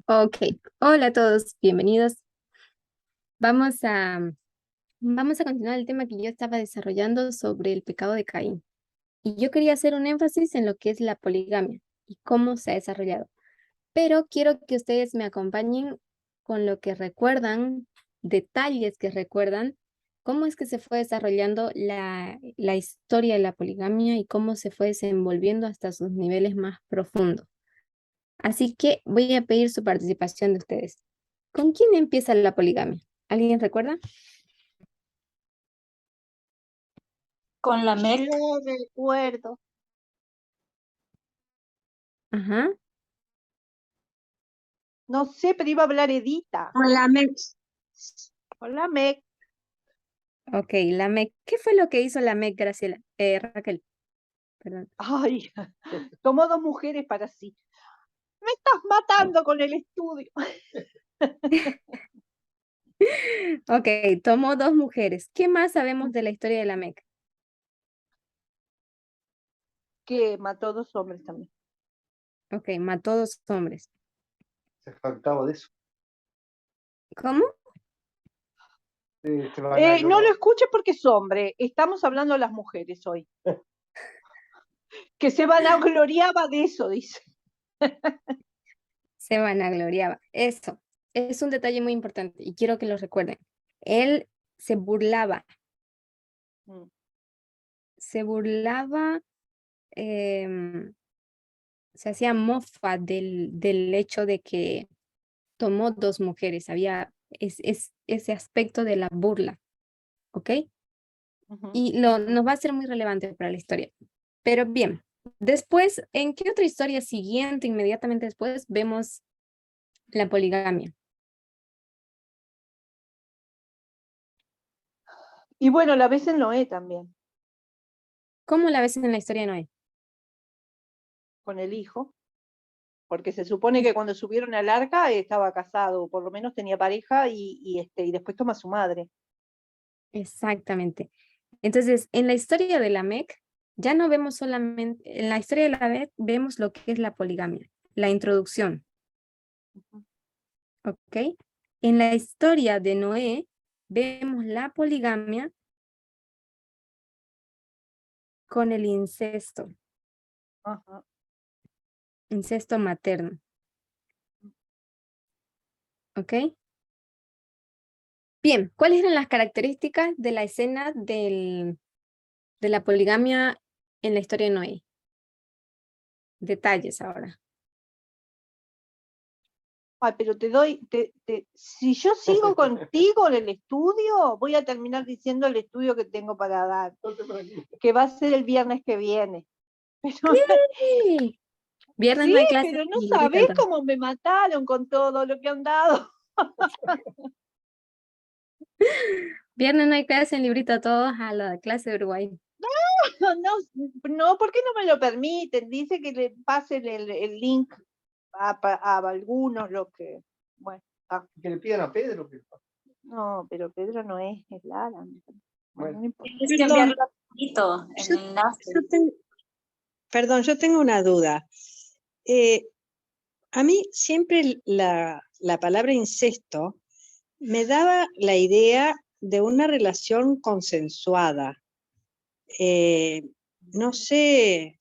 Ok, hola a todos, bienvenidos. Vamos a, vamos a continuar el tema que yo estaba desarrollando sobre el pecado de Caín. Y yo quería hacer un énfasis en lo que es la poligamia y cómo se ha desarrollado. Pero quiero que ustedes me acompañen con lo que recuerdan, detalles que recuerdan, cómo es que se fue desarrollando la historia de la poligamia y cómo se fue desenvolviendo hasta sus niveles más profundos. Así que voy a pedir su participación de ustedes. ¿Con quién empieza la poligamia? ¿Alguien recuerda? Con la MEC. Yo recuerdo. Ajá. No sé, pero iba a hablar Edita. Con la MEC. Hola, Meg. Ok, la MEC. ¿Qué fue lo que hizo la MEC, Graciela? Raquel, perdón. Ay, tomó dos mujeres para sí. Me estás matando con el estudio. Ok, tomó dos mujeres. ¿Qué más sabemos de la historia de la MEC? Que mató dos hombres también. Ok, mató dos hombres. Se jactaba de eso. ¿Cómo? No lo escuches porque es hombre. Estamos hablando de las mujeres hoy. Que se vanagloriaba de eso, dice. Se vanagloriaba. Eso es un detalle muy importante y quiero que lo recuerden. Él se burlaba. Se burlaba, se hacía mofa del hecho de que tomó dos mujeres. Había ese aspecto de la burla, ¿ok? Y nos va a ser muy relevante para la historia. Pero bien, después, ¿en qué otra historia siguiente, inmediatamente después, vemos la poligamia? Y bueno, la ves en Noé también, ¿Cómo la ves en la historia de Noé? con el hijo. Porque se supone que cuando subieron al arca estaba casado, o por lo menos tenía pareja, y después toma a su madre. Exactamente. Entonces, en la historia de la MEC, ya no vemos solamente, en la historia de la MEC vemos lo que es la poligamia, la introducción, ¿ok? En la historia de Noé, vemos la poligamia con el incesto, Ajá. incesto materno, ¿ok? Bien, ¿cuáles eran las características de la escena de la poligamia en la historia de Noé? Detalles ahora. Ay, pero si yo sigo contigo en el estudio, voy a terminar diciendo el estudio que tengo para dar, que va a ser el viernes que viene. Pero, Sí. Viernes sí, no hay clase pero no y ahorita sabés entonces. cómo me mataron con todo lo que han dado. Viernes no hay clase en librito todos a la clase de Uruguay. No, ¿por qué no me lo permiten? Dice que le pasen el link a algunos, lo que, bueno. Que le pidan a Pedro. No, pero Pedro no es Lara. Bueno, no importa. Tienes que enviarlo rapidito, el enlace. Perdón, yo tengo una duda. A mí siempre la palabra incesto me daba la idea de una relación consensuada. No sé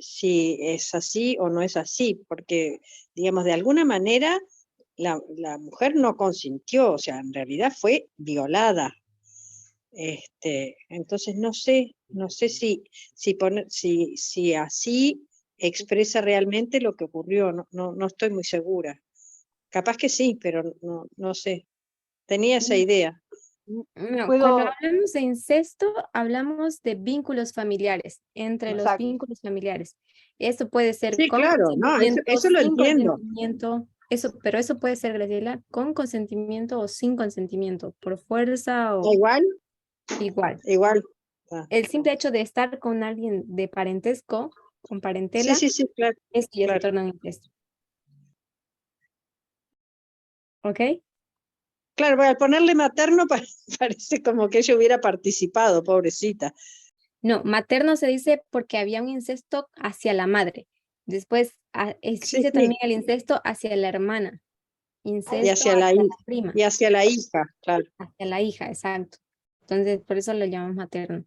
si es así o no es así, porque, digamos, de alguna manera la mujer no consintió, o sea, en realidad fue violada. Entonces no sé si así expresa realmente lo que ocurrió, no estoy muy segura. Capaz que sí, pero no sé. Tenía esa idea. No, cuando hablamos de incesto, hablamos de vínculos familiares, entre los Exacto. vínculos familiares. Esto puede ser Sí, con claro, no, consentimiento, eso lo sin entiendo. consentimiento, pero eso puede ser, Graciela, con consentimiento o sin consentimiento, por fuerza o Igual. igual. El simple hecho de estar con alguien de parentesco, con parentela, Sí, claro. esto ya se Claro. torna un incesto. ¿Ok? Claro, al ponerle materno parece como que ella hubiera participado, pobrecita. No, materno se dice porque había un incesto hacia la madre. Después existe sí. también el incesto hacia la hermana. Incesto Y hacia la hacia hija. la prima. Y hacia la hija, claro. Hacia la hija, exacto. Entonces, por eso lo llamamos materno.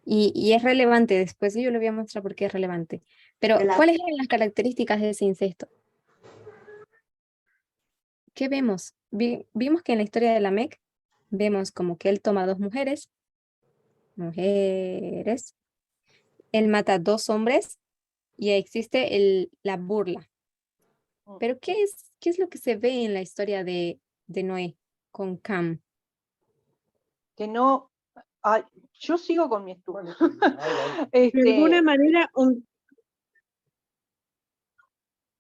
Y es relevante, después yo le voy a mostrar por qué es relevante. Pero, ¿cuáles eran las características de ese incesto? ¿Qué vemos? Vimos que en la historia de Lamec, vemos como que él toma 2 mujeres, él mata a 2 hombres, y existe la burla. Pero, ¿qué es lo que se ve en la historia de Noé con Cam? Que no, ay, yo sigo con mi estudio. De alguna manera,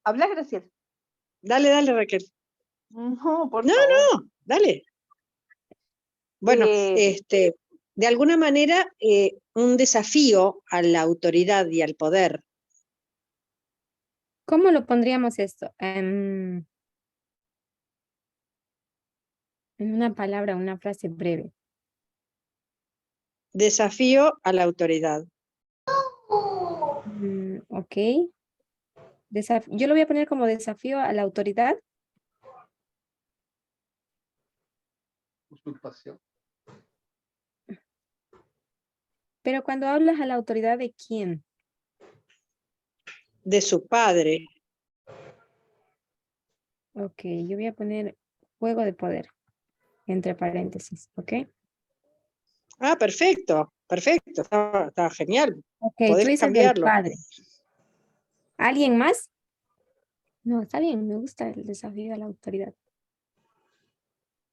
Habla, Graciela. dale, Raquel. No, por No, favor. no, dale. Bueno, Eh, de alguna manera, un desafío a la autoridad y al poder. ¿Cómo lo pondríamos esto? En una palabra, una frase breve. Desafío a la autoridad. Ok. Yo lo voy a poner como desafío a la autoridad. Usurpación. Pero cuando hablas a la autoridad, ¿de quién? De su padre. Ok, yo voy a poner juego de poder, entre paréntesis, ¿ok? Ah, perfecto, está genial. Ok, tú Podés dices del cambiarlo. padre. ¿Alguien más? No, está bien, me gusta el desafío a la autoridad.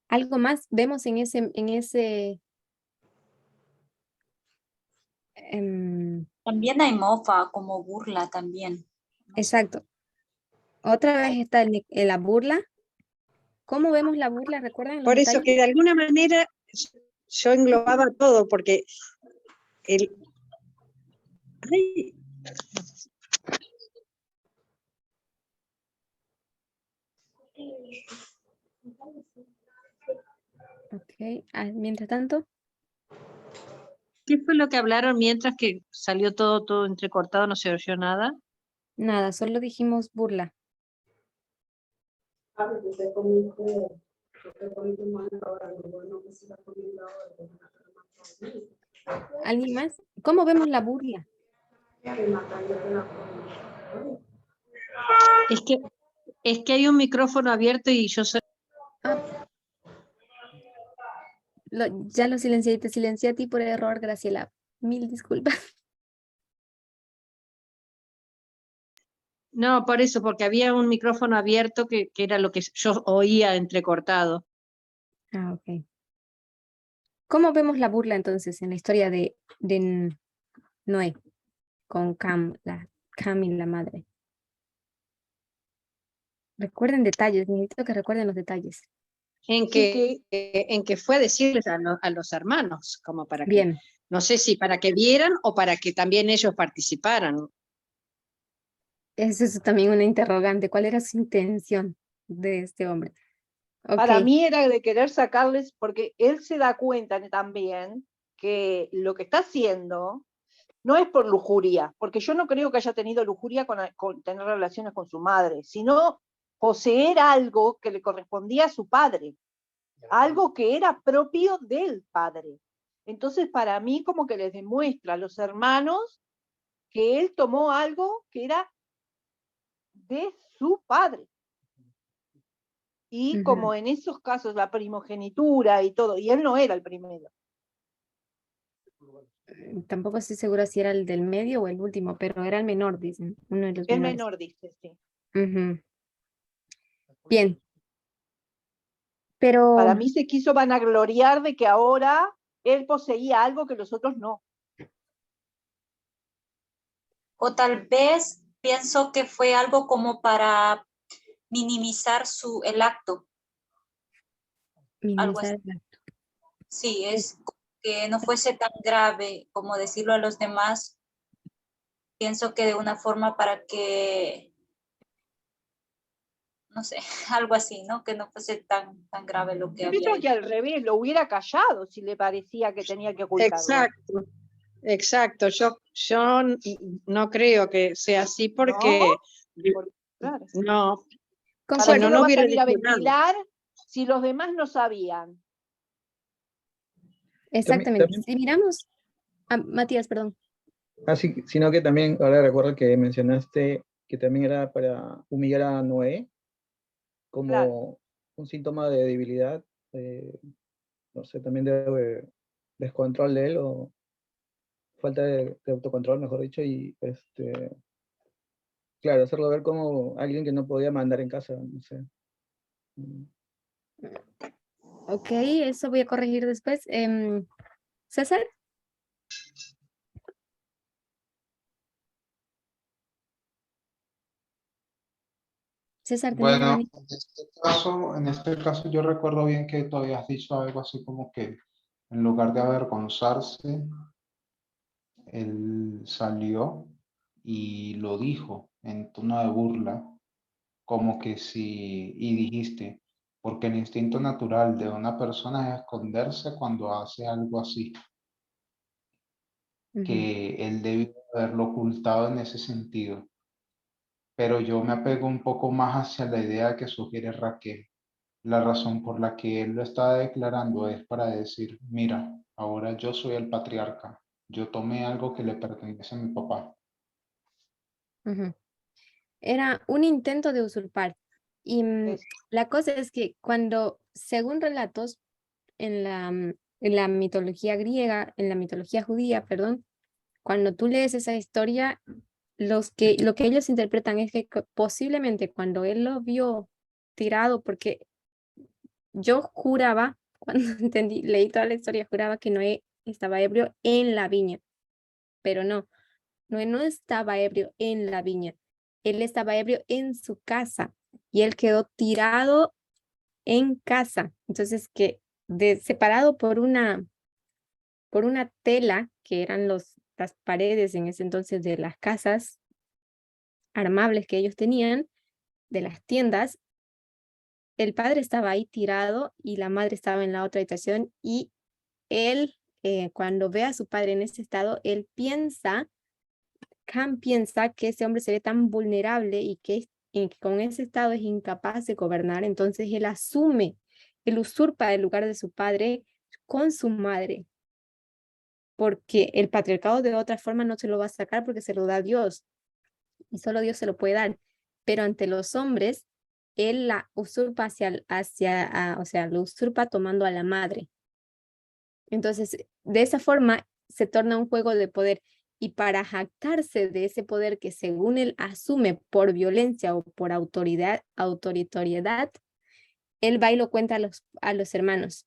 ¿Algo más vemos en ese También hay mofa como burla también. No sé. exacto. Otra vez está la burla. ¿Cómo vemos la burla? ¿Recuerdan los Por eso detalles? que de alguna manera yo englobaba todo, porque ay, Ok, mientras tanto, ¿qué fue lo que hablaron mientras que salió todo entrecortado, no se oyó nada? nada, solo dijimos burla. ¿Alguien más? ¿Cómo vemos la burla? Es que hay un micrófono abierto y yo Ya lo silencié y te silencié a ti por error, Graciela. Mil disculpas. no, por eso, porque había un micrófono abierto que era lo que yo oía entrecortado. Ah, ok. ¿Cómo vemos la burla entonces en la historia de Noé con Cam y la madre? Recuerden detalles, necesito que recuerden los detalles. En que fue a decirles a los hermanos, como para que, Bien, no sé si para que vieran o para que también ellos participaran. eso es también una interrogante. ¿Cuál era su intención de este hombre? Ok, Para mí era de querer sacarles, porque él se da cuenta también que lo que está haciendo no es por lujuria, porque yo no creo que haya tenido lujuria con tener relaciones con su madre, sino poseer algo que le correspondía a su padre, algo que era propio del padre. Entonces, para mí, como que les demuestra a los hermanos que él tomó algo que era de su padre. Y como en esos casos la primogenitura y todo, y él no era el primero. tampoco estoy segura si era el del medio o el último, pero era el menor, dicen, uno de los El menores. menor, dice, sí. Ujú. Bien, pero Para mí se quiso vanagloriar de que ahora él poseía algo que los otros no. O tal vez pienso que fue algo como para minimizar el acto. Algo así. minimizar el acto. Sí, es que no fuese tan grave como decirlo a los demás. Pienso que de una forma para que, no sé, algo así, ¿no? Que no fuese tan grave lo que Yo había pienso hecho. que al revés, lo hubiera callado si le parecía que tenía que ocultarlo. Exacto, Exacto, yo no creo que sea así porque Claro. no, ¿Para Concuerdo. qué no lo va a hubiera salir a dicho nada. ventilar si los demás no sabían? Exactamente. También, Si miramos, Matías, perdón. así, sino que también, ahora recuerdo que mencionaste que también era para humillar a Noé como Claro. un síntoma de debilidad, no sé, también de descontrol de él o falta de autocontrol, mejor dicho, y claro, hacerlo ver como alguien que no podía mandar en casa, no sé. Ok, eso voy a corregir después. César, César, ¿tenés la Bueno, manita? en este caso yo recuerdo bien que tú habías dicho algo así como que en lugar de avergonzarse, él salió y lo dijo en tono de burla, como que si, y dijiste, porque el instinto natural de una persona es esconderse cuando hace algo así, Ujú. que él debió haberlo ocultado en ese sentido. Pero yo me apego un poco más hacia la idea que sugiere Raquel. La razón por la que él lo está declarando es para decir, mira, ahora yo soy el patriarca, yo tomé algo que le pertenece a mi papá. Ujú. Era un intento de usurpar. Y Es- la cosa es que cuando, según relatos en la mitología griega, en la mitología judía, perdón, cuando tú lees esa historia, lo que ellos interpretan es que posiblemente cuando él lo vio tirado, porque yo juraba, cuando leí toda la historia, juraba que Noé estaba ebrio en la viña, pero no, Noé no estaba ebrio en la viña, él estaba ebrio en su casa y él quedó tirado en casa. Entonces, separado por una tela, que eran las paredes en ese entonces de las casas armables que ellos tenían, de las tiendas, el padre estaba ahí tirado y la madre estaba en la otra habitación y él, cuando ve a su padre en ese estado, Cam piensa que ese hombre se ve tan vulnerable y que con ese estado es incapaz de gobernar, entonces él usurpa el lugar de su padre con su madre, porque el patriarcado de otra forma no se lo va a sacar porque se lo da Dios y solo Dios se lo puede dar, pero ante los hombres, él la usurpa o sea, lo usurpa tomando a la madre. Entonces, de esa forma se torna un juego de poder y para jactarse de ese poder que según él asume por violencia o por autoritoriedad, él va y lo cuenta a los hermanos,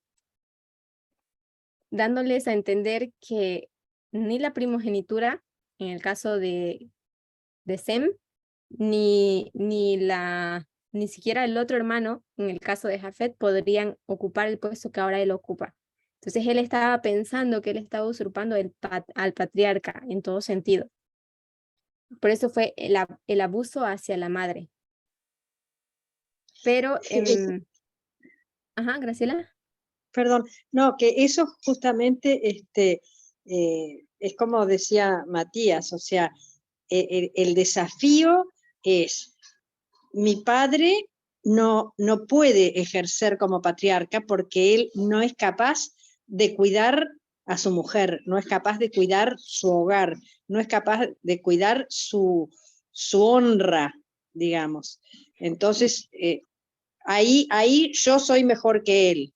dándoles a entender que ni la primogenitura, en el caso de Sem, ni siquiera el otro hermano, en el caso de Jafet, podrían ocupar el puesto que ahora él ocupa. Entonces él estaba pensando que él estaba usurpando al patriarca en todo sentido. Por eso fue el abuso hacia la madre. Pero, Sí, ajá, Graciela. perdón, no, que eso justamente es como decía Matías, o sea, el desafío es, mi padre no puede ejercer como patriarca porque él no es capaz de cuidar a su mujer, no es capaz de cuidar su hogar, no es capaz de cuidar su honra, digamos. Entonces, ahí yo soy mejor que él.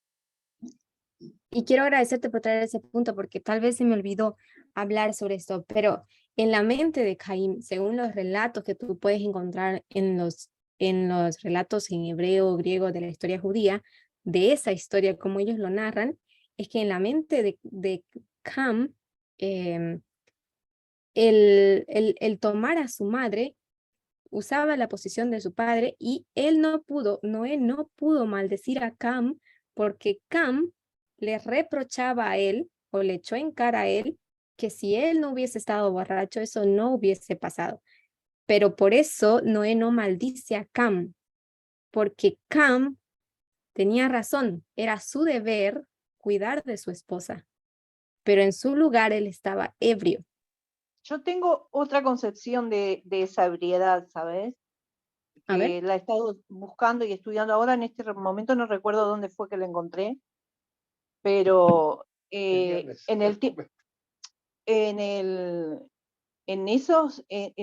Y quiero agradecerte por traer ese punto porque tal vez se me olvidó hablar sobre esto, pero en la mente de Caín, según los relatos que tú puedes encontrar en los relatos en hebreo o griego de la historia judía, de esa historia como ellos lo narran, es que en la mente de Cam, el tomar a su madre usaba la posición de su padre y Noé no pudo maldecir a Cam porque Cam le reprochaba a él o le echó en cara a él que si él no hubiese estado borracho, eso no hubiese pasado. Pero por eso Noé no maldice a Cam, porque Cam tenía razón, era su deber cuidar de su esposa. pero en su lugar él estaba ebrio. Yo tengo otra concepción de esa ebriedad, ¿sabes? A ver. Que la he estado buscando y estudiando ahora. En este momento no recuerdo dónde fue que la encontré, pero El viernes. en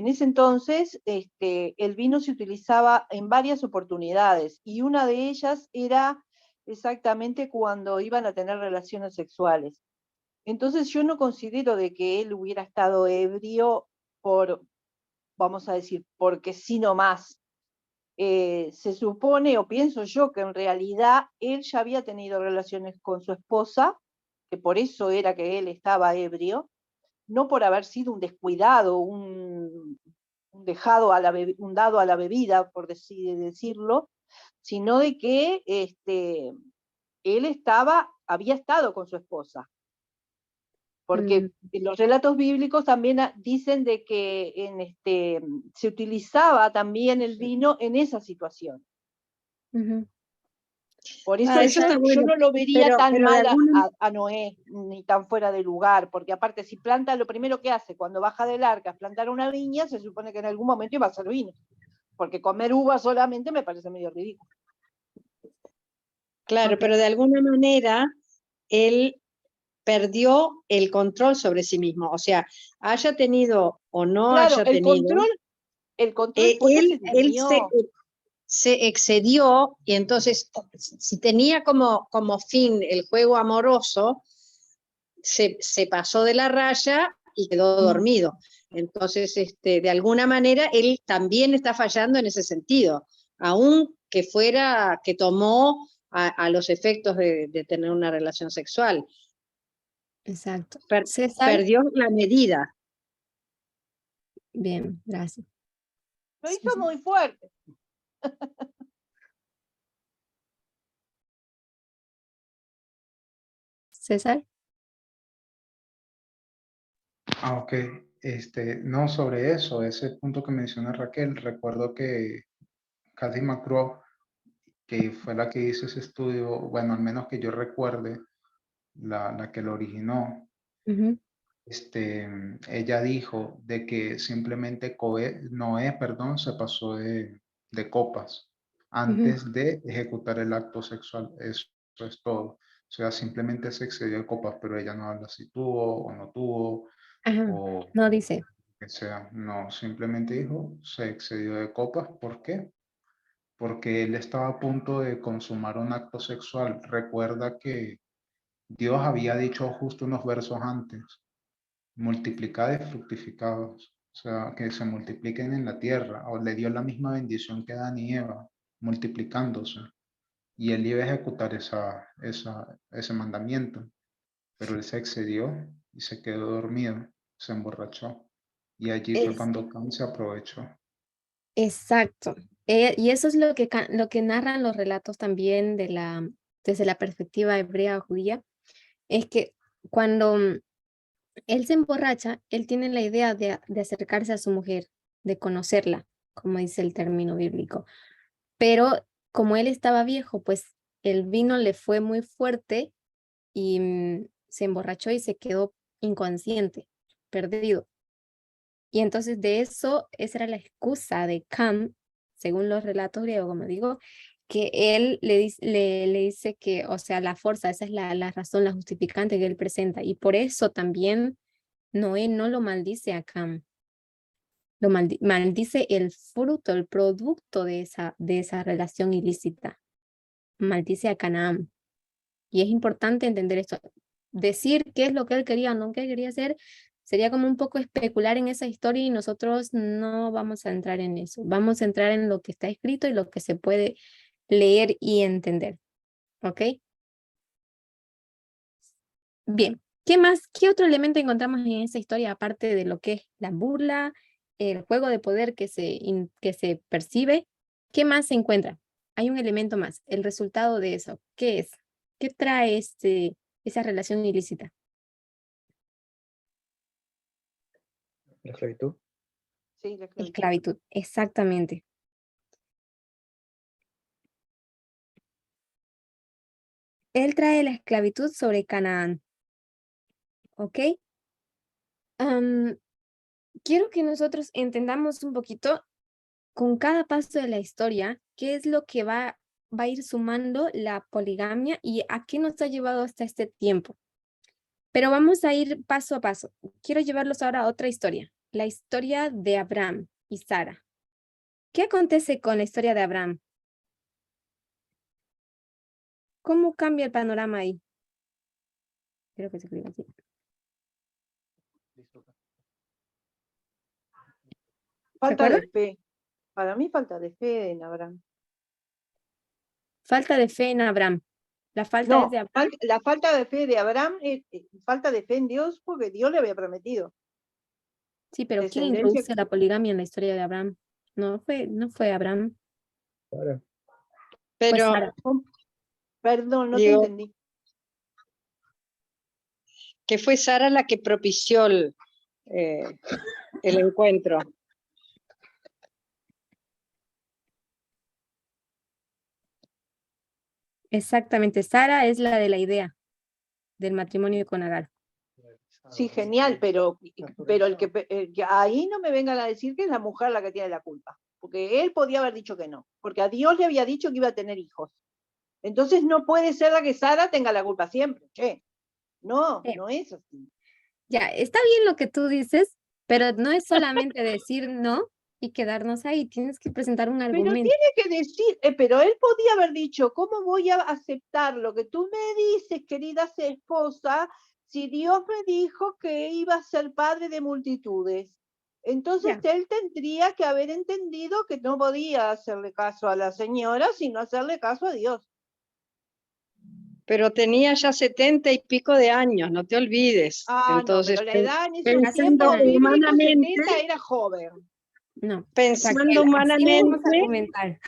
ese entonces el vino se utilizaba en varias oportunidades, y una de ellas era exactamente cuando iban a tener relaciones sexuales. Entonces yo no considero de que él hubiera estado ebrio por, vamos a decir, porque sí nomás. Se supone, o pienso yo, que en realidad él ya había tenido relaciones con su esposa, que por eso era que él estaba ebrio, no por haber sido un descuidado, un dado a la bebida, por decirlo, sino de que él había estado con su esposa. Porque los relatos bíblicos también dicen de que se utilizaba también el vino en esa situación. Por eso eso está yo bueno, no lo vería tan pero de mal alguna a Noé, ni tan fuera de lugar, porque aparte si planta, lo primero que hace cuando baja del arca es plantar una viña, se supone que en algún momento iba a ser vino, porque comer uva solamente me parece medio ridículo. Claro, Ok. pero de alguna manera él perdió el control sobre sí mismo, o sea, haya tenido o no Claro, haya el tenido, control fue que se él tenió. se excedió, y entonces si tenía como fin el juego amoroso, se pasó de la raya y quedó dormido. Entonces, de alguna manera, él también está fallando en ese sentido, aun que tomó a los efectos de tener una relación sexual. Exacto. César, Perdió la medida. bien, gracias. Lo hizo muy fuerte. César. Ok, no, sobre eso, ese punto que menciona Raquel, recuerdo que Cathy McGraw, que fue la que hizo ese estudio, bueno, al menos que yo recuerde, la que lo originó, ella dijo de que simplemente Noé, perdón, se pasó de copas antes de ejecutar el acto sexual, eso es todo. O sea, simplemente se excedió de copas, pero ella no habla si tuvo o no tuvo, Ajá. o No dice. que sea, no, simplemente dijo, se excedió de copas. ¿Por qué? Porque él estaba a punto de consumar un acto sexual. Recuerda que Dios había dicho justo unos versos antes, multiplicad y fructificados, o sea, que se multipliquen en la tierra, o le dio la misma bendición que Adán y Eva, multiplicándose, y él iba a ejecutar ese mandamiento, pero él se excedió y se quedó dormido, se emborrachó, y allí fue Es, cuando Caín se aprovechó. exacto. Y eso es lo que narran los relatos también desde la perspectiva hebrea o judía, es que cuando él se emborracha, él tiene la idea de acercarse a su mujer, de conocerla, como dice el término bíblico. Pero como él estaba viejo, pues el vino le fue muy fuerte y se emborrachó y se quedó inconsciente, perdido. Y entonces de eso, esa era la excusa de Cam, según los relatos griegos, como digo, que él le dice que, o sea, la fuerza, esa es la razón, la justificante que él presenta. Y por eso también Noé no lo maldice a Cam, lo maldice el fruto, el producto de esa relación ilícita. Maldice a Canaán. Y es importante entender esto. Decir qué es lo que él quería o no que quería hacer sería como un poco especular en esa historia y nosotros no vamos a entrar en eso. Vamos a entrar en lo que está escrito y lo que se puede leer y entender. ¿Ok? Bien. ¿Qué más? ¿Qué otro elemento encontramos en esa historia aparte de lo que es la burla, el juego de poder que se percibe? ¿Qué más se encuentra? Hay un elemento más, el resultado de eso. ¿Qué es? ¿Qué trae esa relación ilícita? La esclavitud. Sí, la esclavitud. Esclavitud, exactamente. Él trae la esclavitud sobre Canaán. ¿ok? Am, quiero que nosotros entendamos un poquito con cada paso de la historia qué es lo que va a ir sumando la poligamia y a qué nos ha llevado hasta este tiempo. Pero vamos a ir paso a paso. Quiero llevarlos ahora a otra historia, la historia de Abraham y Sara. ¿Qué acontece con la historia de Abraham? ¿Cómo cambia el panorama ahí? Creo que se escribe así. Falta acuerdan? de fe. Para mí falta de fe en Abraham. Falta de fe en Abraham. La falta No, es de Abraham. la falta de fe de Abraham es falta de fe en Dios porque Dios le había prometido. Sí, pero ¿quién Descendencia. introduce la poligamia en la historia de Abraham? No fue Abraham, Ahora, fue Pero, Sara. Perdón, no te digo, entendí. que fue Sara la que propició el encuentro. Exactamente, Sara es la de la idea del matrimonio con Agar. Sí, genial, pero el que ahí no me vengan a decir que es la mujer la que tiene la culpa, porque él podía haber dicho que no, porque a Dios le había dicho que iba a tener hijos. Entonces no puede ser la que Sara tenga la culpa siempre, che. No, no es así. Ya, está bien lo que tú dices, pero no es solamente decir no y quedarnos ahí, tienes que presentar un Pero argumento. tiene que decir, pero él podía haber dicho, ¿cómo voy a aceptar lo que tú me dices, querida esposa, si Dios me dijo que iba a ser padre de multitudes? Entonces él tendría que haber entendido que no podía hacerle caso a la señora, sino hacerle caso a Dios. Pero tenía ya 70 y pico de años, no te olvides. Ah, Entonces, no, pero la edad en esos pensando tiempos bíblicos, humanamente, 70 era joven. No, pensando Raquel, así vamos a humanamente, argumentar.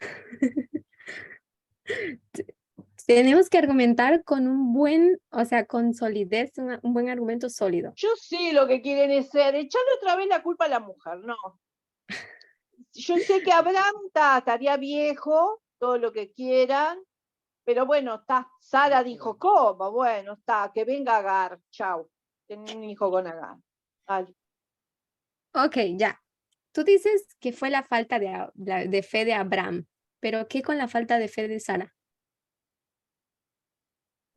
Tenemos que argumentar con un buen, o sea, con solidez, un buen argumento sólido. Yo sé lo que quieren hacer, echarle otra vez la culpa a la mujer, no. Yo sé que Abraham estaría viejo, todo lo que quieran, pero bueno, está. Sara dijo, ¿cómo? Bueno, está, que venga Agar, chau. Tengo un hijo con Agar. Vale. Ok, ya. Tú dices que fue la falta de fe de Abraham, pero ¿qué con la falta de fe de Sara?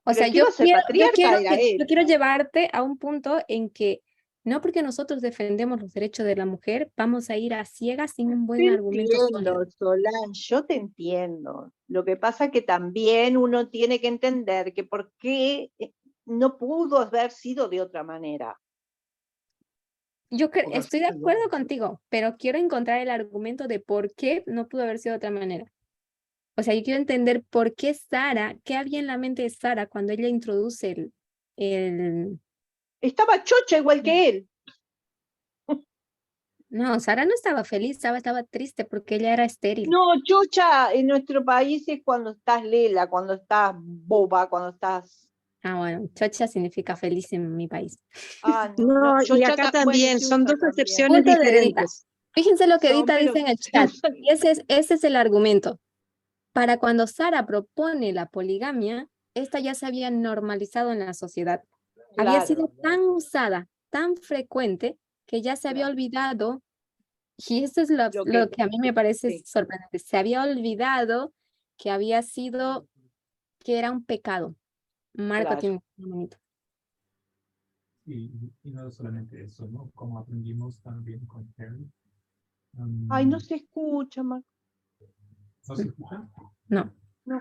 O Pero sea, el que iba a ser patriarca era él. yo quiero llevarte a un punto en que no porque nosotros defendemos los derechos de la mujer, vamos a ir a ciegas sin un buen Te argumento sólido. entiendo, Solán, yo te entiendo. Lo que pasa es que también uno tiene que entender que por qué no pudo haber sido de otra manera. Yo estoy de acuerdo contigo, pero quiero encontrar el argumento de por qué no pudo haber sido de otra manera. O sea, yo quiero entender por qué Sara, qué había en la mente de Sara cuando ella introduce el... Estaba chocha igual que él. No, Sara no estaba feliz, estaba triste porque ella era estéril. No, chocha en nuestro país es cuando estás lela, cuando estás boba, cuando estás... Ah, bueno, chocha significa feliz en mi país. Ah, no, y chocha acá bueno, también, se son usa dos también. acepciones Punto de Edita. diferentes. Fíjense lo que Son, Edita pero dice en el se chat. usan- Y ese es el argumento. Para cuando Sara propone la poligamia, esta ya se había normalizado en la sociedad. Había Claro, sido tan usada, tan frecuente, que ya se había claro. olvidado, y esto es lo que- que a mí me parece sí. sorprendente, se había olvidado que había sido, que era un pecado. Marco Claro. tiene un momento. Y no solamente eso, ¿no? Como aprendimos también con Terry. Ay, no se escucha, Marco. ¿No se escucha? No. No.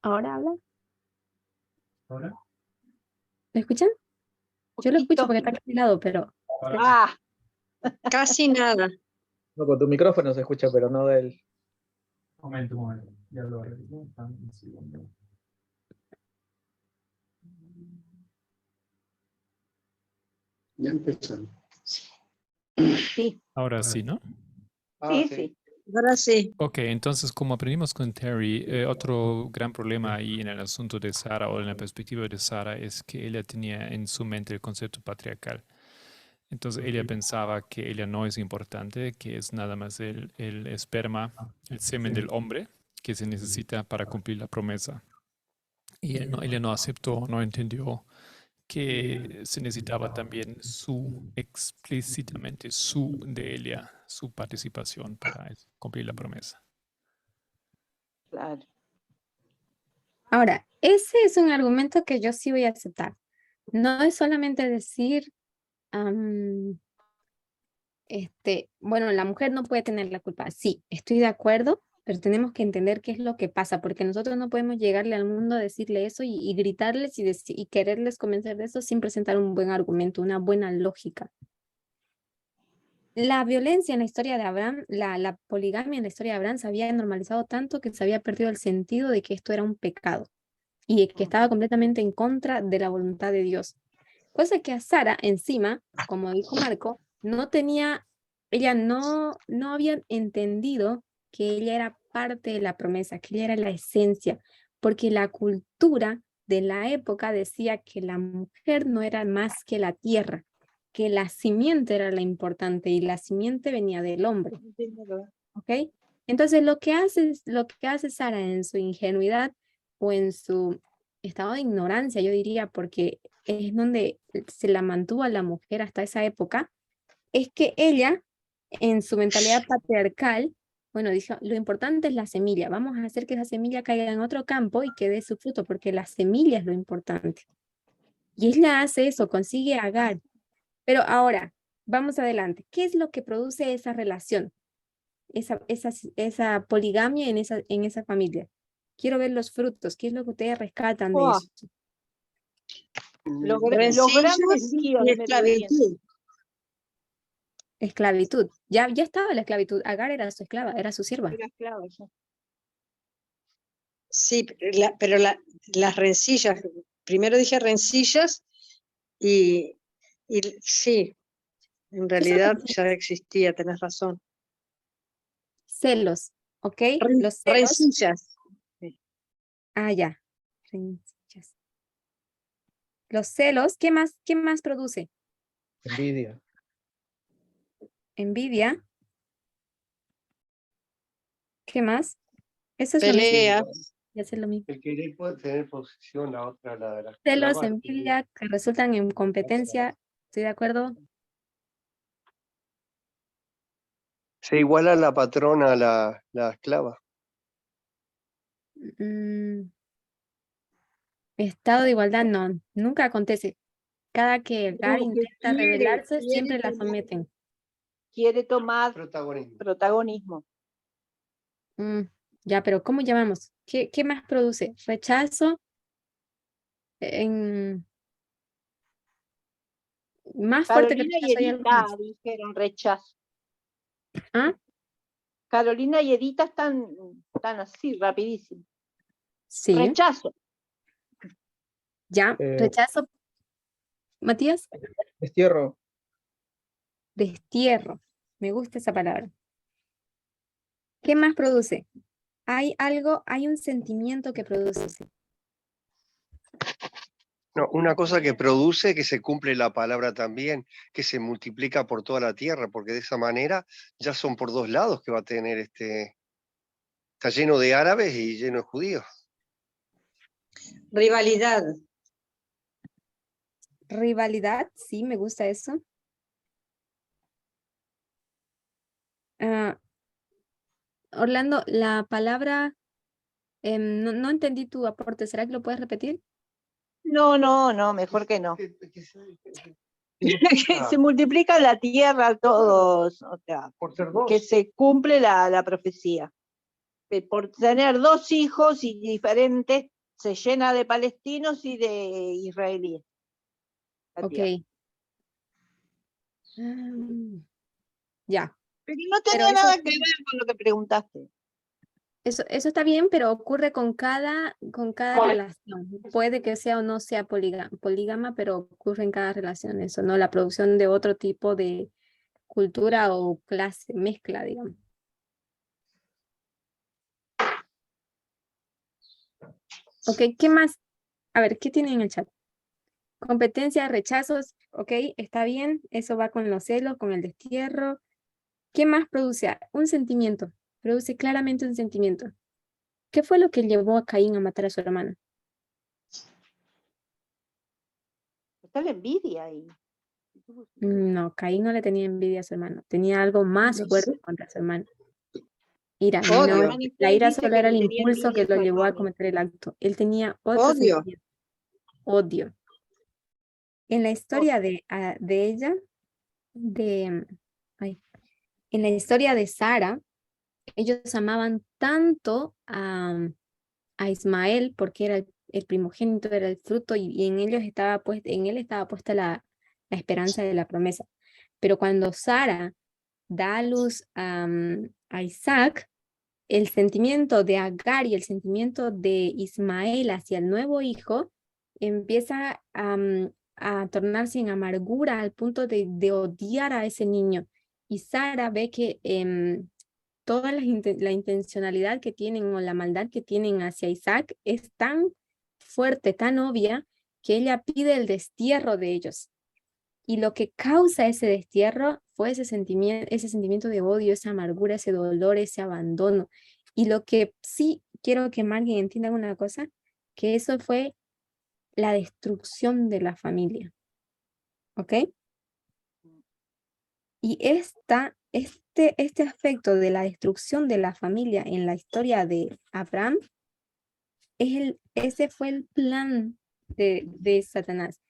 ¿Ahora habla? ¿Ahora? ¿Me escuchan? Yo lo escucho Poquito. porque está aquí al lado, pero... Ah, Casi nada. no, con tu micrófono se escucha, pero no del... Un momento. Ya lo arreglo. Un segundo. Ya empezaron. sí, Ahora sí, ¿no? sí, sí. Ahora sí. Ok, entonces como aprendimos con Terry, otro gran problema ahí en el asunto de Sara o en la perspectiva de Sara es que ella tenía en su mente el concepto patriarcal. Entonces ella pensaba que ella no es importante, que es nada más el esperma, el semen del hombre que se necesita para cumplir la promesa. Y ella no aceptó, no entendió que se necesitaba también explícitamente de ella, su participación para cumplir la promesa. Claro. Ahora, ese es un argumento que yo sí voy a aceptar. No es solamente decir, bueno, la mujer no puede tener la culpa. Sí, estoy de acuerdo, pero tenemos que entender qué es lo que pasa, porque nosotros no podemos llegarle al mundo a decirle eso y gritarles y quererles convencer de eso sin presentar un buen argumento, una buena lógica. La violencia en la historia de Abraham, la poligamia en la historia de Abraham se había normalizado tanto que se había perdido el sentido de que esto era un pecado y que estaba completamente en contra de la voluntad de Dios. Cosa que a Sara, encima, como dijo Marco, ella no había entendido que ella era parte de la promesa, que ella era la esencia, porque la cultura de la época decía que la mujer no era más que la tierra, que la simiente era la importante y la simiente venía del hombre. ¿Ok? Entonces lo que hace Sara en su ingenuidad o en su estado de ignorancia, yo diría, porque es donde se la mantuvo a la mujer hasta esa época, es que ella, en su mentalidad patriarcal, bueno, dijo, lo importante es la semilla, vamos a hacer que esa semilla caiga en otro campo y que dé su fruto, porque la semilla es lo importante. Y ella hace eso, consigue a Agar. Pero ahora, vamos adelante. ¿Qué es lo que produce esa relación? Esa poligamia en esa familia. Quiero ver los frutos. ¿Qué es lo que ustedes rescatan de eso? Los Rencillas grandes y desafíos de Medio Oriente. esclavitud. Esclavitud. Ya estaba la esclavitud. Agar era su esclava, era su sierva. Era esclava, ya. Sí, pero las rencillas, primero dije rencillas y sí, en realidad ya existía, tenés razón. Celos, ¿ok? Los celos. Rencillas. Ya. Rencillas. Los celos, ¿qué más produce? Envidia. Envidia. ¿Qué más? Eso es lo mismo. Pelea. Ya es lo mismo. El querer puede tener posesión, la otra, la de la Celos, esclava, envidia, que resultan en competencia. ¿Estoy de acuerdo? se iguala la patrona a la esclava. Estado de igualdad, no. Nunca acontece. Cada que Agar No, que intenta rebelarse, siempre la someten. Quiere tomar Protagonismo. protagonismo. Ya, pero ¿cómo llamamos? ¿Qué más produce? Rechazo. Más fuerte que Carolina y rechazo hay algo Edita más. dijeron rechazo. ¿Ah? Carolina y Edita están así, rapidísimo. Sí. Rechazo. Ya, rechazo. Matías. Destierro. Destierro. Me gusta esa palabra. ¿Qué más produce? Hay un sentimiento que produce. No, una cosa que produce que se cumple la palabra también, que se multiplica por toda la tierra, porque de esa manera ya son por dos lados que va a tener está lleno de árabes y lleno de judíos. Rivalidad. Rivalidad, sí, me gusta eso. Orlando, la palabra, no entendí tu aporte, ¿será que lo puedes repetir? No, mejor que no. Se multiplica la tierra todos, o sea, Por ser dos. que se cumple la profecía. Que por tener dos hijos y diferentes, se llena de palestinos y de israelíes. la Ok. tierra. Ya. Pero no Pero tenía eso- nada que ver con lo que preguntaste. Eso está bien, pero ocurre con cada relación. Puede que sea o no sea polígama, pero ocurre en cada relación eso, ¿no? La producción de otro tipo de cultura o clase, mezcla, digamos. Ok, ¿qué más? A ver, ¿qué tiene en el chat? Competencia, rechazos, ok, está bien. Eso va con los celos, con el destierro. ¿Qué más produce? Un sentimiento. Produce claramente un sentimiento. ¿Qué fue lo que llevó a Caín a matar a su hermano? está la envidia ahí. No, Caín no le tenía envidia a su hermano, tenía algo más No fuerte sé. contra su hermano. Ira, Odio. no, Hermana la Nicole ira dice solo que era le el tenía impulso envidia que a lo su llevó a hermano. cometer el acto. Él tenía otro Odio. sentimiento, odio. En la historia de ella, ay, en la historia de Sara, ellos amaban tanto a Ismael porque era el primogénito, era el fruto y en ellos estaba en él estaba puesta la esperanza de la promesa. Pero cuando Sara da a luz a Isaac, el sentimiento de Agar y el sentimiento de Ismael hacia el nuevo hijo empieza a tornarse en amargura al punto de odiar a ese niño. Y Sara ve que toda la intencionalidad que tienen o la maldad que tienen hacia Isaac es tan fuerte, tan obvia, que ella pide el destierro de ellos. Y lo que causa ese destierro fue ese sentimiento de odio, esa amargura, ese dolor, ese abandono. Y lo que sí quiero que Margen entienda una cosa, que eso fue la destrucción de la familia. ¿Ok? Y este aspecto de la destrucción de la familia en la historia de Abraham, ese fue el plan de Satanás.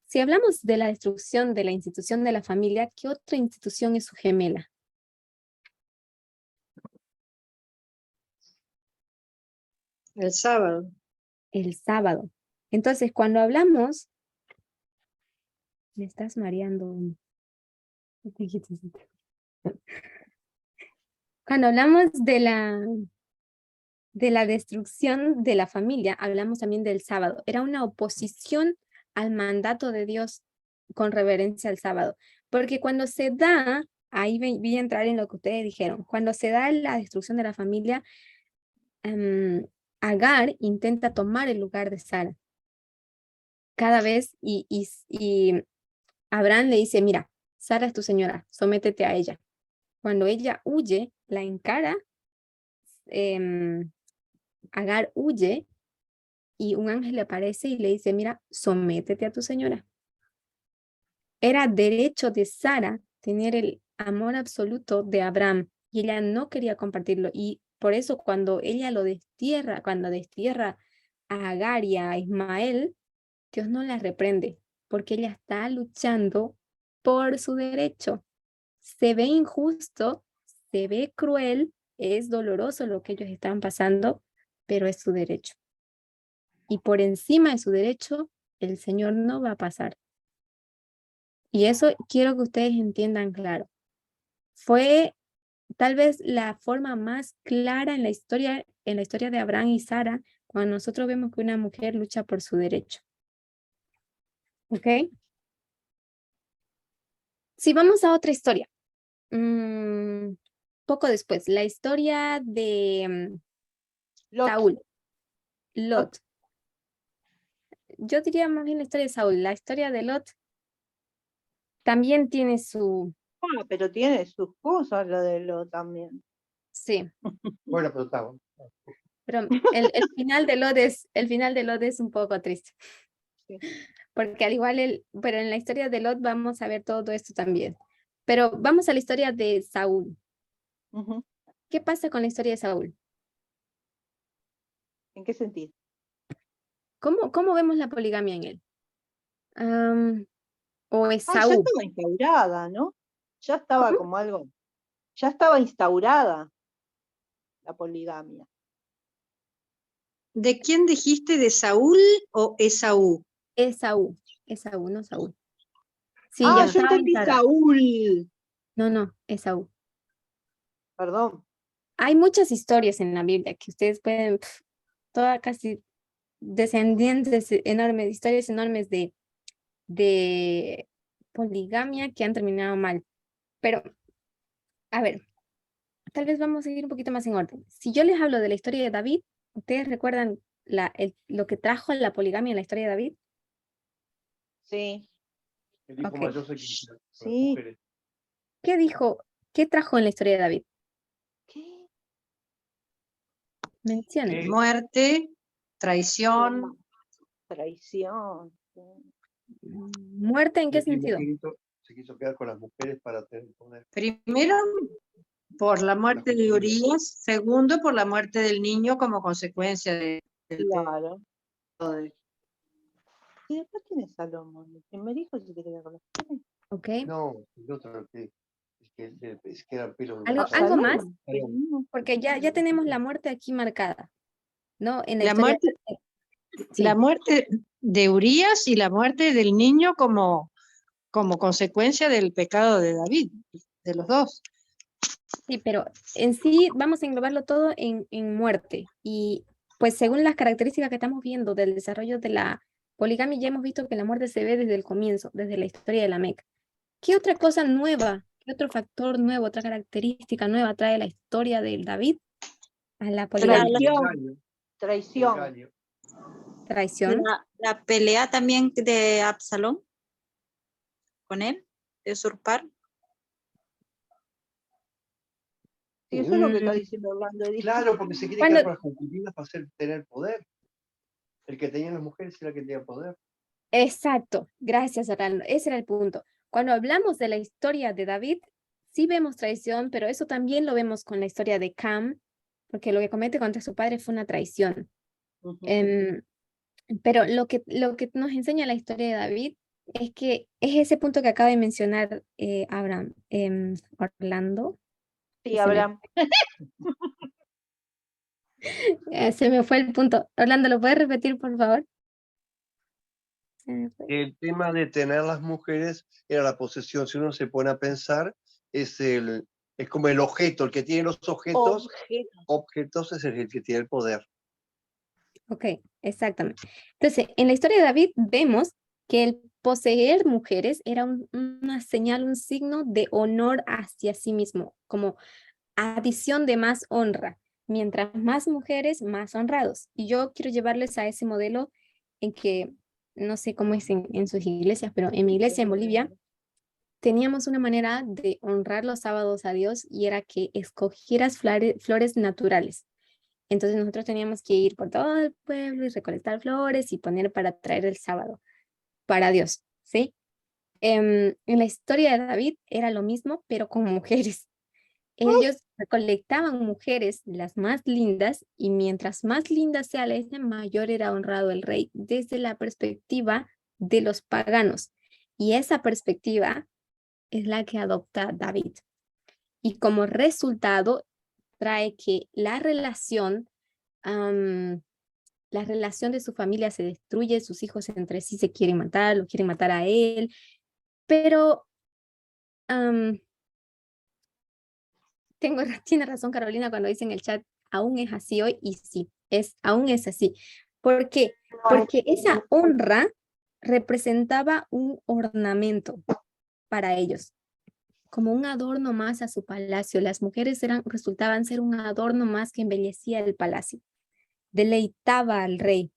Si hablamos de la destrucción de la institución de la familia, ¿qué otra institución es su gemela? El sábado. El sábado. Entonces, cuando hablamos, me estás mareando. Cuando hablamos de la destrucción de la familia, hablamos también del sábado. Era una oposición al mandato de Dios con reverencia al sábado. Porque cuando se da, ahí voy a entrar en lo que ustedes dijeron, cuando se da la destrucción de la familia, Agar intenta tomar el lugar de Sara. Cada vez, y Abraham le dice, mira, Sara es tu señora, sométete a ella. Cuando ella huye, la encara, Agar huye y un ángel le aparece y le dice, mira, sométete a tu señora. Era derecho de Sara tener el amor absoluto de Abraham y ella no quería compartirlo. Y por eso cuando ella cuando destierra a Agar y a Ismael, Dios no la reprende porque ella está luchando por su derecho. Se ve injusto, se ve cruel, es doloroso lo que ellos están pasando, pero es su derecho. Y por encima de su derecho, el Señor no va a pasar. Y eso quiero que ustedes entiendan claro. Fue tal vez la forma más clara en la historia de Abraham y Sara, cuando nosotros vemos que una mujer lucha por su derecho. ¿Ok? Si vamos a otra historia, poco después, la historia de Lot. Saúl, Lot. Yo diría más bien la historia de Saúl. La historia de Lot también tiene su... Ah, pero tiene sus cosas lo de Lot también. Sí, Bueno, pero está bueno. pero el final de Lot es un poco triste. Sí. Porque al igual, pero en la historia de Lot vamos a ver todo esto también. Pero vamos a la historia de Saúl. Ujú. ¿Qué pasa con la historia de Saúl? ¿En qué sentido? ¿Cómo vemos la poligamia en él? O Ya Esaú. estaba instaurada, ¿no? Ya estaba ¿Cómo? como algo. Ya estaba instaurada la poligamia. ¿De quién dijiste? ¿De Saúl o Esaú? Esaú, no Saúl. Sí, Ah, ya yo estaba entendí instalada. Saúl. No, Esaú. Perdón. Hay muchas historias en la Biblia que ustedes pueden, toda casi descendientes enormes, historias enormes de poligamia que han terminado mal. Pero, a ver, tal vez vamos a ir un poquito más en orden. Si yo les hablo de la historia de David, ¿ustedes recuerdan lo que trajo la poligamia en la historia de David? Sí. El hijo Ok. mayor se quita. Sí. ¿Qué trajo en la historia de David? ¿Qué? Menciona. ¿Qué? Muerte, traición. Traición. Sí. ¿Muerte en qué El sentido? primogénito se quiso quedar con las mujeres para tener poder. Primero, por la muerte de Urías. Segundo, por la muerte del niño como consecuencia del Claro. poder. Y después tiene Salomón. El primer hijo se queda con las mujeres. ¿Ok? No, el otro es que era pelo ¿Algo más? Absalón. No. Porque ya tenemos la muerte aquí marcada, ¿no? En la La historia. muerte, Sí. la muerte de Urías y la muerte del niño como consecuencia del pecado de David, de los dos. Sí, pero en sí vamos a englobarlo todo en muerte. Y pues según las características que estamos viendo del desarrollo de la poligamia, ya hemos visto que la muerte se ve desde el comienzo, desde la historia de la Meca. ¿Qué otra cosa nueva, qué otro factor nuevo, otra característica nueva trae la historia del David a la poligamia? Traición. Traición. La pelea también de Absalón con él, de usurpar. Sí, eso es lo que está diciendo Orlando. Claro, porque se quiere Cuando- quedar con las concubinas para tener poder. El que tenía las mujeres era el que tenía poder. Exacto, gracias, Orlando. Ese era el punto. Cuando hablamos de la historia de David, sí vemos traición, pero eso también lo vemos con la historia de Cam, porque lo que comete contra su padre fue una traición. Pero lo que nos enseña la historia de David es que es ese punto que acaba de mencionar Abraham, Orlando. Sí, Abraham. Se me fue el punto. Orlando, ¿lo puedes repetir, por favor? Se me fue. El tema de tener las mujeres era la posesión. Si uno se pone a pensar, es como el objeto, el que tiene los objetos es el que tiene el poder. Ok, exactamente. Entonces, en la historia de David vemos que el poseer mujeres era una señal, un signo de honor hacia sí mismo, como adición de más honra. Mientras más mujeres, más honrados. Y yo quiero llevarles a ese modelo en que, no sé cómo es en sus iglesias, pero en mi iglesia en Bolivia, teníamos una manera de honrar los sábados a Dios y era que escogieras flores naturales. Entonces nosotros teníamos que ir por todo el pueblo y recolectar flores y poner para traer el sábado para Dios, ¿sí? En la historia de David era lo mismo, pero con mujeres. Ellos recolectaban mujeres, las más lindas, y mientras más linda sea la isla, mayor era honrado el rey, desde la perspectiva de los paganos. Y esa perspectiva es la que adopta David. Y como resultado, trae que la relación de su familia se destruye, sus hijos entre sí se quieren matar, lo quieren matar a él, pero tiene razón Carolina cuando dice en el chat, aún es así hoy, y sí, aún es así. ¿Por qué? Porque esa honra representaba un ornamento para ellos, como un adorno más a su palacio. Las mujeres resultaban ser un adorno más que embellecía el palacio, deleitaba al rey.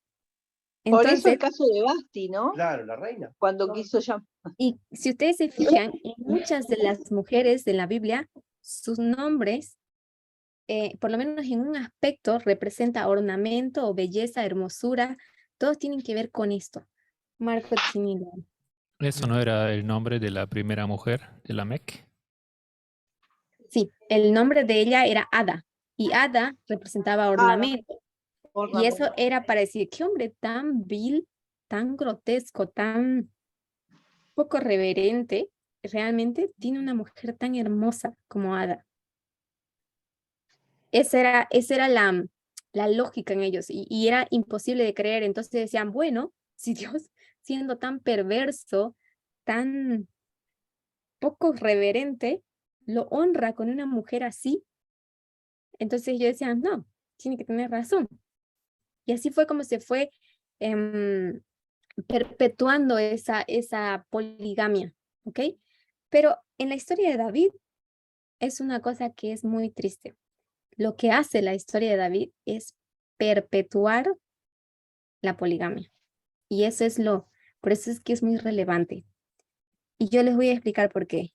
Por eso el Entonces, caso de Basti, ¿no? Claro, la reina. Cuando quiso llamar. y si ustedes se fijan, en muchas de las mujeres de la Biblia, sus nombres, por lo menos en un aspecto, representa ornamento o belleza, hermosura. Todos tienen que ver con esto. Marco Chinilo. ¿Eso no era el nombre de la primera mujer de la Mec? Sí, el nombre de ella era Ada, y Ada representaba ornamento. Y eso era para decir, qué hombre tan vil, tan grotesco, tan poco reverente, realmente tiene una mujer tan hermosa como Ada. Esa era la lógica en ellos, y era imposible de creer. Entonces decían, bueno, si Dios, siendo tan perverso, tan poco reverente, lo honra con una mujer así, entonces ellos decían, no, tiene que tener razón. Y así fue como se fue perpetuando esa poligamia, ¿ok? Pero en la historia de David es una cosa que es muy triste. Lo que hace la historia de David es perpetuar la poligamia. Y eso es por eso es que es muy relevante. Y yo les voy a explicar por qué.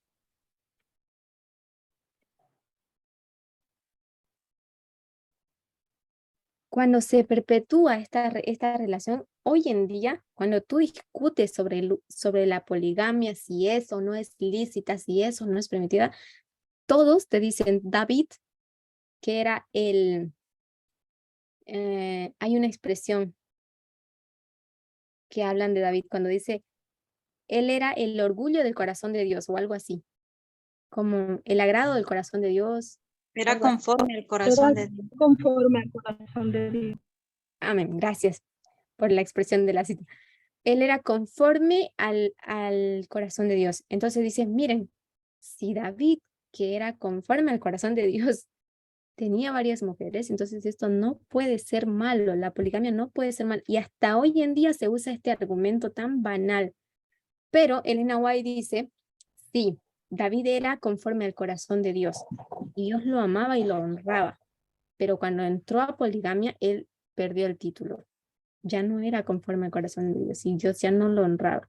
cuando se perpetúa esta relación, hoy en día, cuando tú discutes sobre la poligamia, si es o no es lícita, si es o no es permitida, todos te dicen David, que era hay una expresión que hablan de David cuando dice, él era el orgullo del corazón de Dios o algo así, como el agrado del corazón de Dios. Era algo así. conforme al corazón de Dios. Conforme al corazón de Dios. Amén, gracias por la expresión de la cita. Él era conforme al corazón de Dios. Entonces dice, miren, si David, que era conforme al corazón de Dios, tenía varias mujeres, entonces esto no puede ser malo, la poligamia no puede ser mal. Y hasta hoy en día se usa este argumento tan banal. Pero Elena White dice, sí, David era conforme al corazón de Dios. Y Dios lo amaba y lo honraba. Pero cuando entró a poligamia, él perdió el título. Ya no era conforme al corazón de Dios y Dios ya no lo honraba.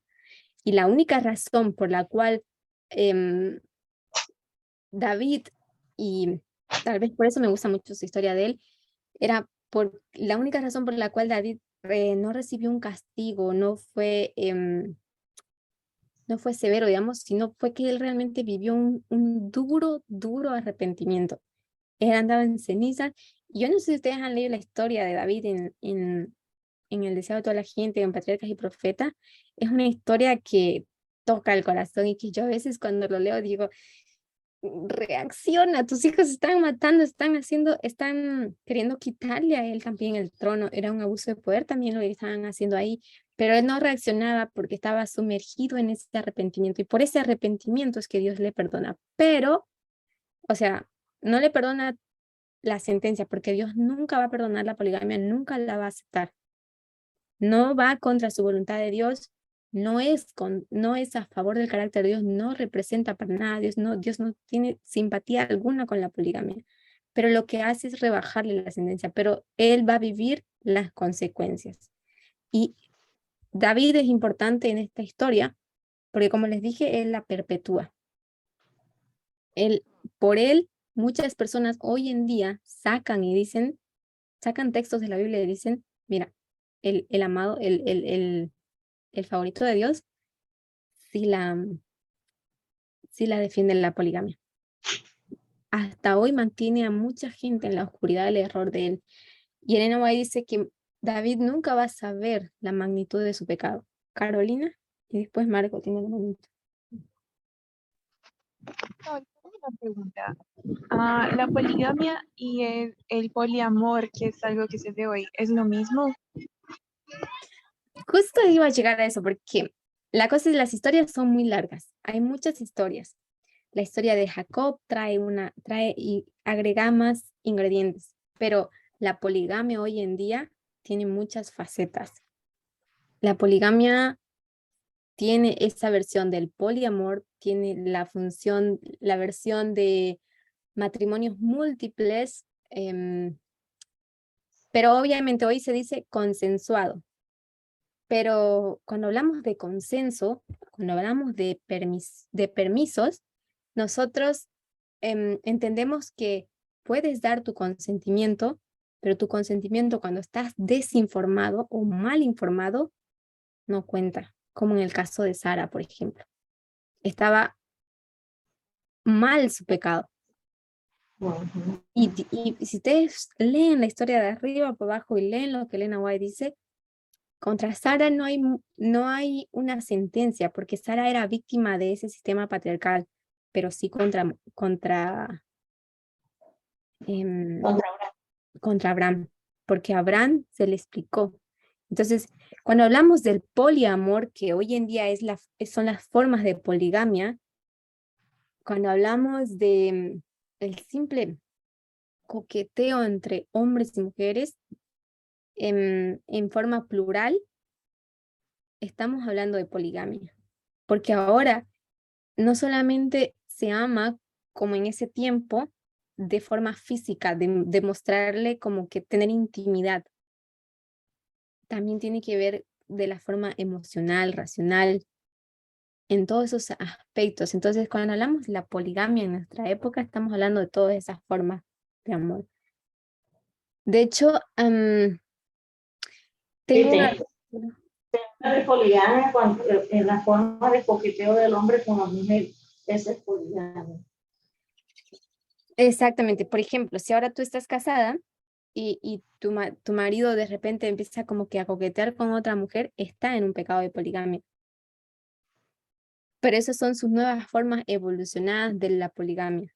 Y la única razón por la cual David, y tal vez por eso me gusta mucho su historia de él, era por la única razón por la cual David no recibió un castigo, no fue severo, digamos, sino fue que él realmente vivió un duro arrepentimiento. Él andaba en ceniza. Y yo no sé si ustedes han leído la historia de David en El deseo de toda la gente, en Patriarcas y Profetas. Es una historia que toca el corazón y que yo a veces cuando lo leo digo, reacciona, tus hijos están matando, están queriendo quitarle a él también el trono. Era un abuso de poder también lo que estaban haciendo ahí, pero él no reaccionaba porque estaba sumergido en ese arrepentimiento y por ese arrepentimiento es que Dios le perdona. Pero, o sea, no le perdona la sentencia porque Dios nunca va a perdonar la poligamia, nunca la va a aceptar. No va contra su voluntad de Dios, no es a favor del carácter de Dios, no representa para nada, Dios no tiene simpatía alguna con la poligamia, pero lo que hace es rebajarle la sentencia, pero él va a vivir las consecuencias. Y David es importante en esta historia, porque como les dije, él la perpetúa. Por él, muchas personas hoy en día sacan textos de la Biblia y dicen, mira, el amado, el favorito de Dios, sí la defiende la poligamia. Hasta hoy mantiene a mucha gente en la oscuridad del error de él. Y Elena White dice que David nunca va a saber la magnitud de su pecado. Carolina, y después Marco tiene el momento. No, tengo una pregunta. La poligamia y el poliamor, que es algo que se ve hoy, ¿es lo mismo? Justo iba a llegar a eso, porque la cosa es las historias son muy largas. Hay muchas historias. La historia de Jacob trae y agrega más ingredientes, pero la poligamia hoy en día tiene muchas facetas. La poligamia tiene esa versión del poliamor, tiene la versión de matrimonios múltiples, pero obviamente hoy se dice consensuado. Pero cuando hablamos de consenso, cuando hablamos de permisos, nosotros entendemos que puedes dar tu consentimiento, pero tu consentimiento cuando estás desinformado o mal informado no cuenta, como en el caso de Sara, por ejemplo. Estaba mal su pecado. Y si ustedes leen la historia de arriba por abajo y leen lo que Elena White dice, contra Sara no hay una sentencia, porque Sara era víctima de ese sistema patriarcal, pero sí contra Abraham, porque a Abraham se le explicó. Entonces, cuando hablamos del poliamor, que hoy en día son las formas de poligamia, cuando hablamos de el simple coqueteo entre hombres y mujeres en forma plural, estamos hablando de poligamia. Porque ahora no solamente se ama como en ese tiempo de forma física, de mostrarle como que tener intimidad. También tiene que ver de la forma emocional, racional, en todos esos aspectos. Entonces, cuando hablamos de la poligamia en nuestra época, estamos hablando de todas esas formas de amor. De hecho, tengo una... de poligamia en la forma de coqueteo del hombre con la mujer. Esa es poligamia. Exactamente. Por ejemplo, si ahora tú estás casada y tu marido de repente empieza como que a coquetear con otra mujer, está en un pecado de poligamia. Pero esas son sus nuevas formas evolucionadas de la poligamia.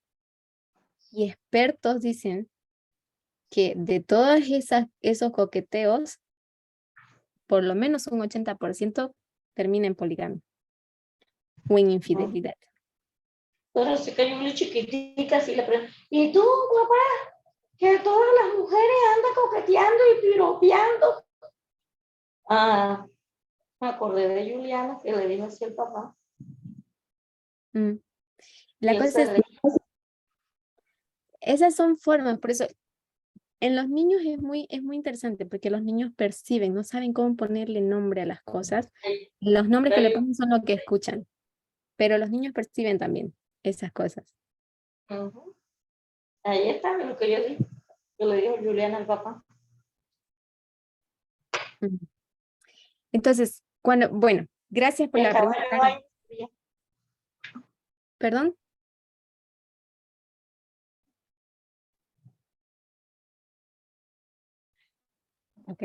Y expertos dicen que de todos esos coqueteos, por lo menos un 80% termina en poligamia o en infidelidad. Pero si que yo chiquitica, así le pregunto, ¿y tú, papá? Que todas las mujeres andan coqueteando y piropeando. Ah, me acordé de Juliana, que le dijo así al papá. La cosa es que esas son formas, por eso en los niños es muy interesante porque los niños perciben, no saben cómo ponerle nombre a las cosas. Los nombres que le ponen son lo que escuchan, pero los niños perciben también esas cosas. Ahí está lo que yo dije, que le dijo Juliana al papá. Entonces, bueno, gracias por la pregunta. ¿Perdón? Ok.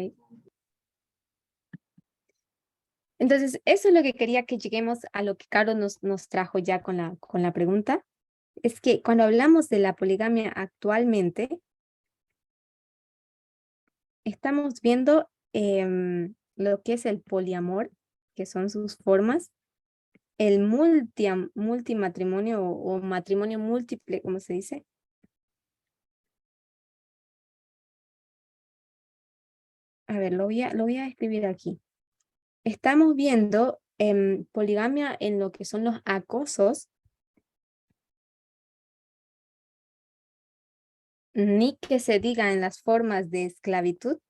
Entonces, eso es lo que quería que lleguemos a lo que Caro nos trajo ya con la pregunta. Es que cuando hablamos de la poligamia actualmente, estamos viendo lo que es el poliamor, que son sus formas, el multimatrimonio o matrimonio múltiple, ¿cómo se dice? A ver, lo voy a escribir aquí. Estamos viendo poligamia en lo que son los acosos, ni que se diga en las formas de esclavitud.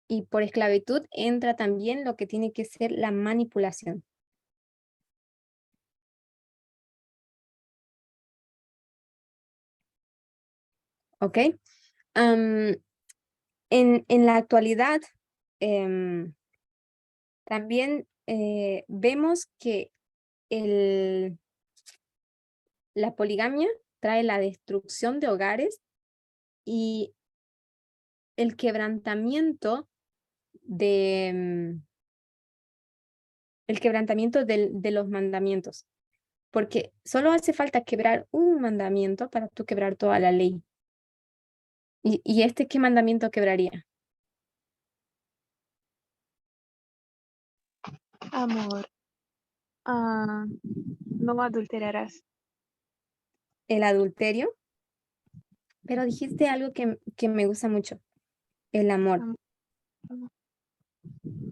Y por esclavitud entra también lo que tiene que ser la manipulación. ¿Ok? En la actualidad, también vemos que la poligamia trae la destrucción de hogares y el quebrantamiento de los mandamientos. Porque solo hace falta quebrar un mandamiento para tú quebrar toda la ley. ¿Y qué mandamiento quebraría? Amor. No adulterarás. El adulterio. Pero dijiste algo que me gusta mucho. El amor.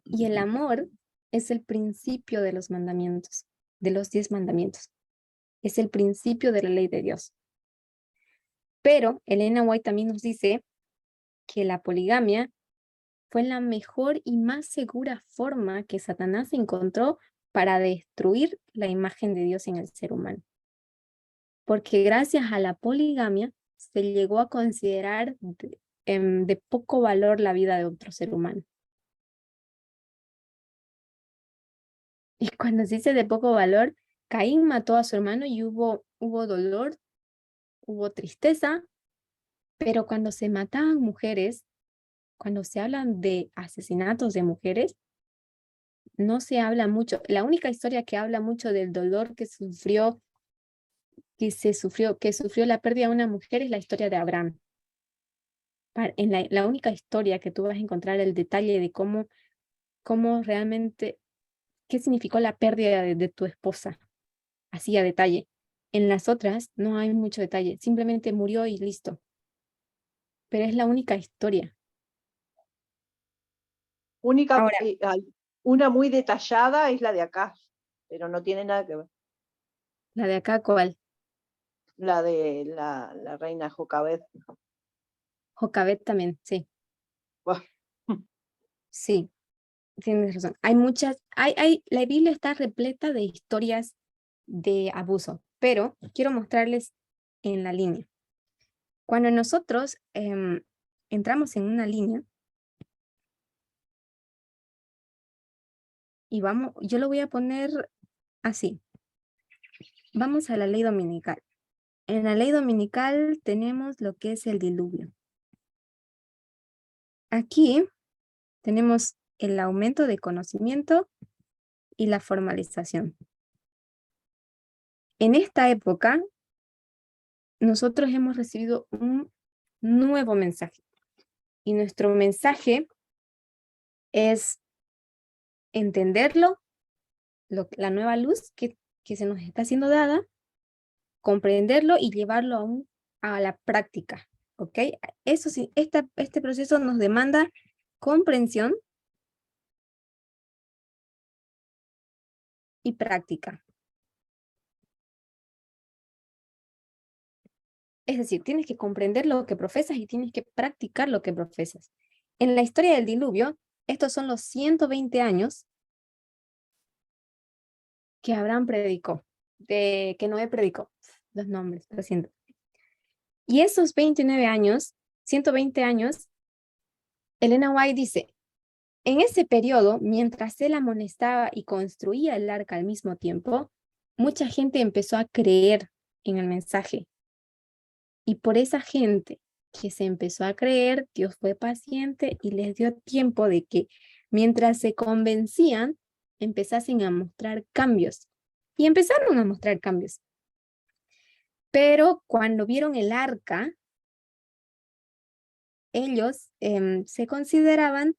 Y el amor es el principio de los mandamientos, de los 10 mandamientos. Es el principio de la ley de Dios. Pero Elena White también nos dice que la poligamia fue la mejor y más segura forma que Satanás encontró para destruir la imagen de Dios en el ser humano. Porque gracias a la poligamia se llegó a considerar de poco valor la vida de otro ser humano. Y cuando se dice de poco valor, Caín mató a su hermano y hubo dolor, hubo tristeza, pero cuando se mataban mujeres, cuando se hablan de asesinatos de mujeres, no se habla mucho. La única historia que habla mucho del dolor que sufrió la pérdida de una mujer es la historia de Abraham. En la única historia que tú vas a encontrar el detalle de cómo realmente, qué significó la pérdida de tu esposa, así a detalle. En las otras no hay mucho detalle, simplemente murió y listo. Pero es la única historia. Ahora, una muy detallada es la de acá, pero no tiene nada que ver. ¿La de acá cuál? La de la reina Jocabed. Jocabed también, sí. Buah. Sí, tienes razón. Hay muchas, la Biblia está repleta de historias de abuso, pero quiero mostrarles en la línea. Cuando nosotros entramos en una línea, y yo lo voy a poner así. Vamos a la ley dominical. En la ley dominical tenemos lo que es el diluvio. Aquí tenemos el aumento de conocimiento y la formalización. En esta época, nosotros hemos recibido un nuevo mensaje. Y nuestro mensaje es entenderlo, la nueva luz que se nos está siendo dada, comprenderlo y llevarlo a la práctica. ¿Ok? Eso sí, este proceso nos demanda comprensión y práctica. Es decir, tienes que comprender lo que profesas y tienes que practicar lo que profesas. En la historia del diluvio, estos son los 120 años que Abraham predicó, que Noé predicó. Los nombres, lo siento. Y esos 29 años, 120 años, Elena White dice, en ese periodo, mientras él amonestaba y construía el arca al mismo tiempo, mucha gente empezó a creer en el mensaje. Y por esa gente que se empezó a creer, Dios fue paciente y les dio tiempo de que mientras se convencían, empezasen a mostrar cambios. Y empezaron a mostrar cambios. Pero cuando vieron el arca, ellos se consideraban,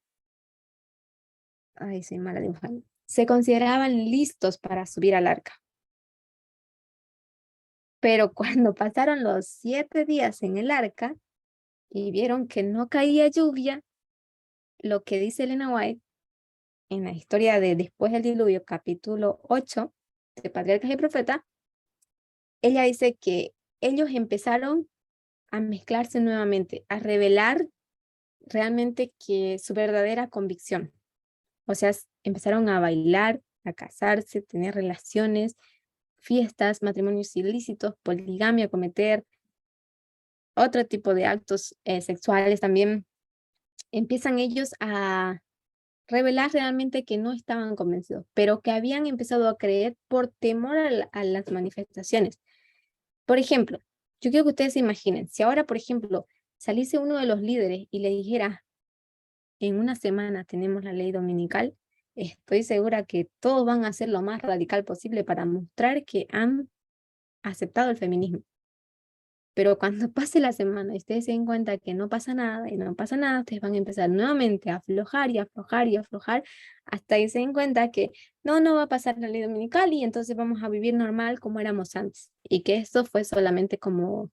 soy mala dibujando, se consideraban listos para subir al arca. Pero cuando pasaron los 7 días en el arca y vieron que no caía lluvia, lo que dice Elena White en la historia de Después del Diluvio, capítulo 8, de Patriarcas y Profetas, ella dice que ellos empezaron a mezclarse nuevamente, a revelar realmente que su verdadera convicción. O sea, empezaron a bailar, a casarse, tener relaciones, fiestas, matrimonios ilícitos, poligamia, cometer otro tipo de actos sexuales también. Empiezan ellos a revelar realmente que no estaban convencidos, pero que habían empezado a creer por temor a las manifestaciones. Por ejemplo, yo quiero que ustedes se imaginen, si ahora, por ejemplo, saliese uno de los líderes y le dijera, en una semana tenemos la ley dominical, estoy segura que todos van a hacer lo más radical posible para mostrar que han aceptado el feminismo. Pero cuando pase la semana y ustedes se den cuenta que no pasa nada y no pasa nada, ustedes van a empezar nuevamente a aflojar y aflojar y aflojar hasta que se den cuenta que no va a pasar la ley dominical y entonces vamos a vivir normal como éramos antes. Y que esto fue solamente como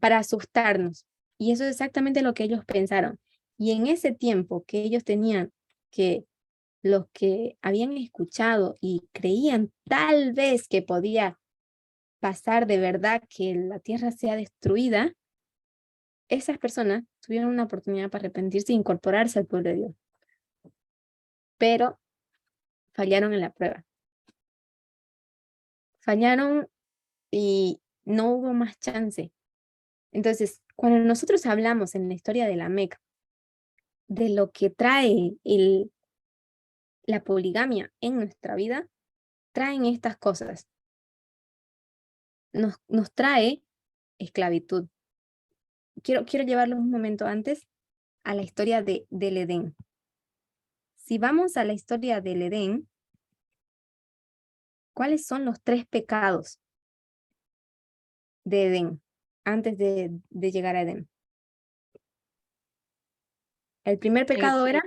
para asustarnos. Y eso es exactamente lo que ellos pensaron. Y en ese tiempo que ellos tenían que los que habían escuchado y creían tal vez que podía pasar de verdad que la tierra sea destruida, esas personas tuvieron una oportunidad para arrepentirse e incorporarse al pueblo de Dios. Pero fallaron en la prueba. Fallaron y no hubo más chance. Entonces, cuando nosotros hablamos en la historia de la Meca, de lo que trae la poligamia en nuestra vida, traen estas cosas. Nos trae esclavitud. Quiero llevarlo un momento antes a la historia del Edén. Si vamos a la historia del Edén, ¿cuáles son los 3 pecados de Edén antes de llegar a Edén? El primer pecado era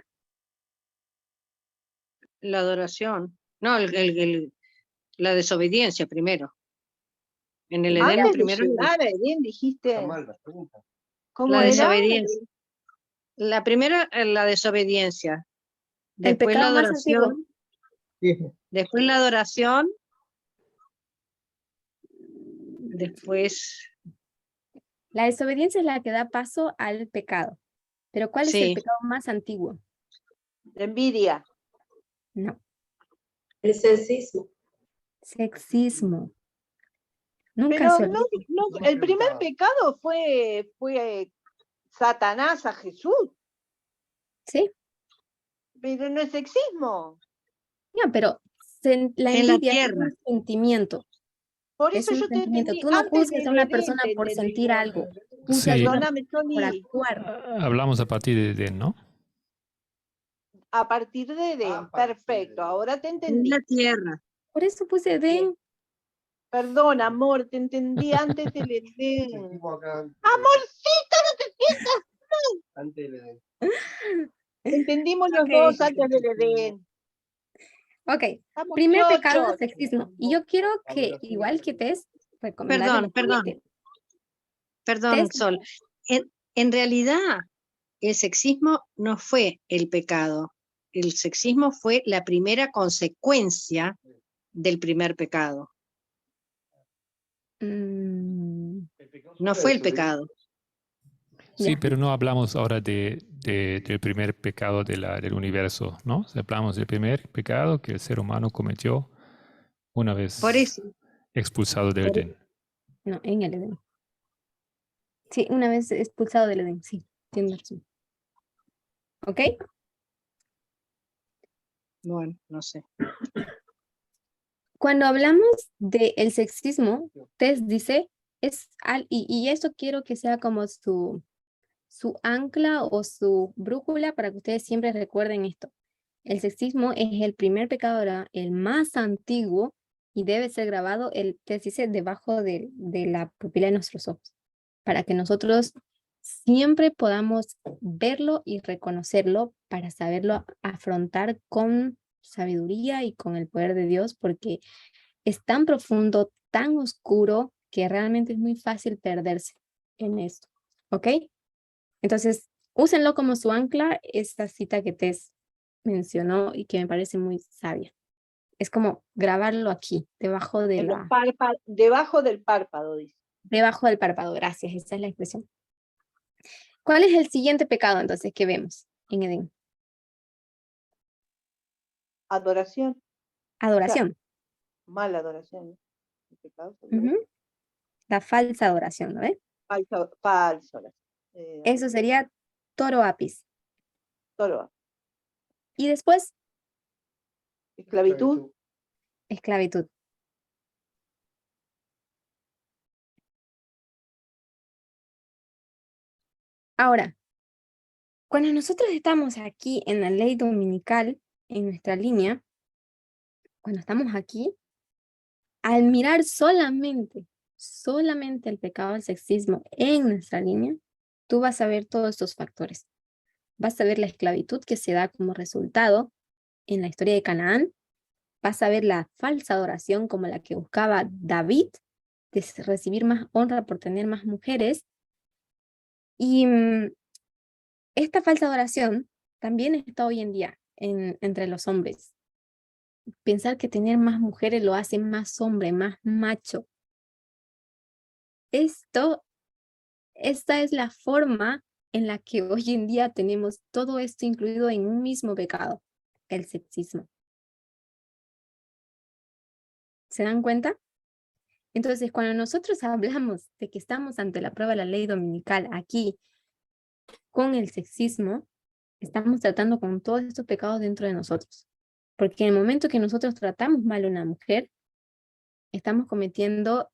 la adoración. No, la desobediencia primero. En el Edén Antes de primero llegar a Edén dijiste, ¿cómo la era? desobediencia. La primera, la desobediencia. el Después la pecado más antiguo. adoración. Después la adoración. Después. La desobediencia es la que da paso al pecado. Pero ¿cuál es el pecado más antiguo? Envidia. No. El sexismo. Sexismo. Nunca Pero se no, olvida. no, el primer pecado fue Satanás a Jesús, ¿Sí? pero no es sexismo. Ya, pero la En la envidia es tierra. un sentimiento. Por Es eso un yo te sentimiento. entendí, Tú no antes juzgues a del una Edén persona te por entendí. sentir algo. Juzgas Sí. a una Perdóname, persona por Tony, actuar. Hablamos a partir de Edén, ¿no? a partir de Edén, perfecto, ahora te En entendí. la tierra. Por eso puse Edén. Perdón, amor, te entendí antes del Edén. Amorcito, no te sientas. Antes del Edén. Entendimos Ok. los dos antes del Edén. Ok, Estamos primer pecado, chochos. sexismo. Y yo quiero que, igual que Tess, recomendarle lo siguiente. Perdón, Tess, Sol. En realidad, el sexismo no fue el pecado. El sexismo fue la primera consecuencia del primer pecado. mm, No fue el pecado. Sí, ya. pero no hablamos ahora del primer pecado del universo, ¿no? Hablamos del primer pecado que el ser humano cometió una vez Por eso, expulsado del Edén. No, en el Edén. Sí, una vez expulsado del Edén, sí, tienes razón. ¿Ok? bueno, no sé. Cuando hablamos del sexismo, Tess dice, y esto quiero que sea como su ancla o su brújula para que ustedes siempre recuerden esto. El sexismo es el primer pecado, el más antiguo, y debe ser grabado, Tess dice, debajo de la pupila de nuestros ojos, para que nosotros siempre podamos verlo y reconocerlo para saberlo afrontar con sabiduría y con el poder de Dios, porque es tan profundo, tan oscuro, que realmente es muy fácil perderse en esto. ¿Ok? Entonces, úsenlo como su ancla, esta cita que Tess mencionó y que me parece muy sabia. Es como grabarlo aquí, debajo Debajo del párpado, dice. debajo del párpado. Gracias, esa es la expresión. ¿Cuál es el siguiente pecado entonces que vemos en Edén? Adoración. Adoración. Mala adoración. Ujú. La falsa adoración, ¿no ves? Falso. Eso sería toro apis. Toro. Y después, Esclavitud. esclavitud. Ahora, cuando nosotros estamos aquí en la ley dominical, en nuestra línea, cuando estamos aquí, al mirar solamente el pecado del sexismo en nuestra línea, tú vas a ver todos estos factores. Vas a ver la esclavitud que se da como resultado en la historia de Canaán. Vas a ver la falsa adoración como la que buscaba David, de recibir más honra por tener más mujeres. Y esta falsa adoración también está hoy en día entre los hombres. Pensar que tener más mujeres lo hace más hombre, más macho. Esta es la forma en la que hoy en día tenemos todo esto incluido en un mismo pecado, el sexismo. ¿Se dan cuenta? Entonces, cuando nosotros hablamos de que estamos ante la prueba de la ley dominical aquí con el sexismo, estamos tratando con todos estos pecados dentro de nosotros. Porque en el momento que nosotros tratamos mal a una mujer, estamos cometiendo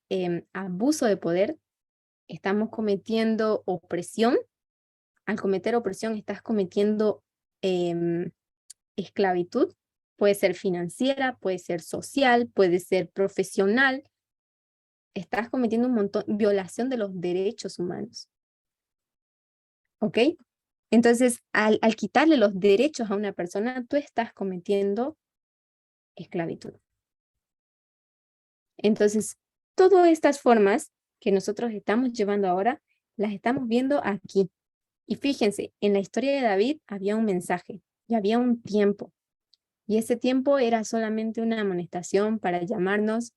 abuso de poder, estamos cometiendo opresión. Al cometer opresión, estás cometiendo esclavitud. Puede ser financiera, puede ser social, puede ser profesional. Estás cometiendo un montón, violación de los derechos humanos. ¿Ok? Entonces, al quitarle los derechos a una persona, tú estás cometiendo esclavitud. Entonces, todas estas formas que nosotros estamos llevando ahora, las estamos viendo aquí. Y fíjense, en la historia de David había un mensaje y había un tiempo. Y ese tiempo era solamente una amonestación para llamarnos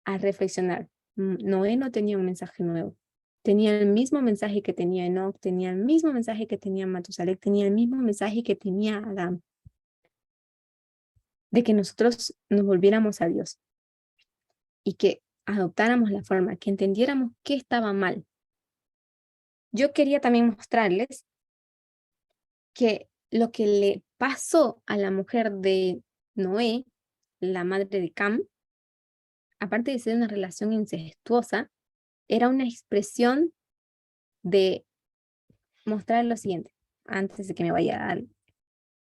a reflexionar. Noé no tenía un mensaje nuevo. Tenía el mismo mensaje que tenía Enoc, tenía el mismo mensaje que tenía Matusalem, tenía el mismo mensaje que tenía Adán. De que nosotros nos volviéramos a Dios. Y que adoptáramos la forma, que entendiéramos qué estaba mal. Yo quería también mostrarles que lo que le pasó a la mujer de Noé, la madre de Cam, aparte de ser una relación incestuosa, era una expresión de mostrar lo siguiente, antes de que me vaya a dar.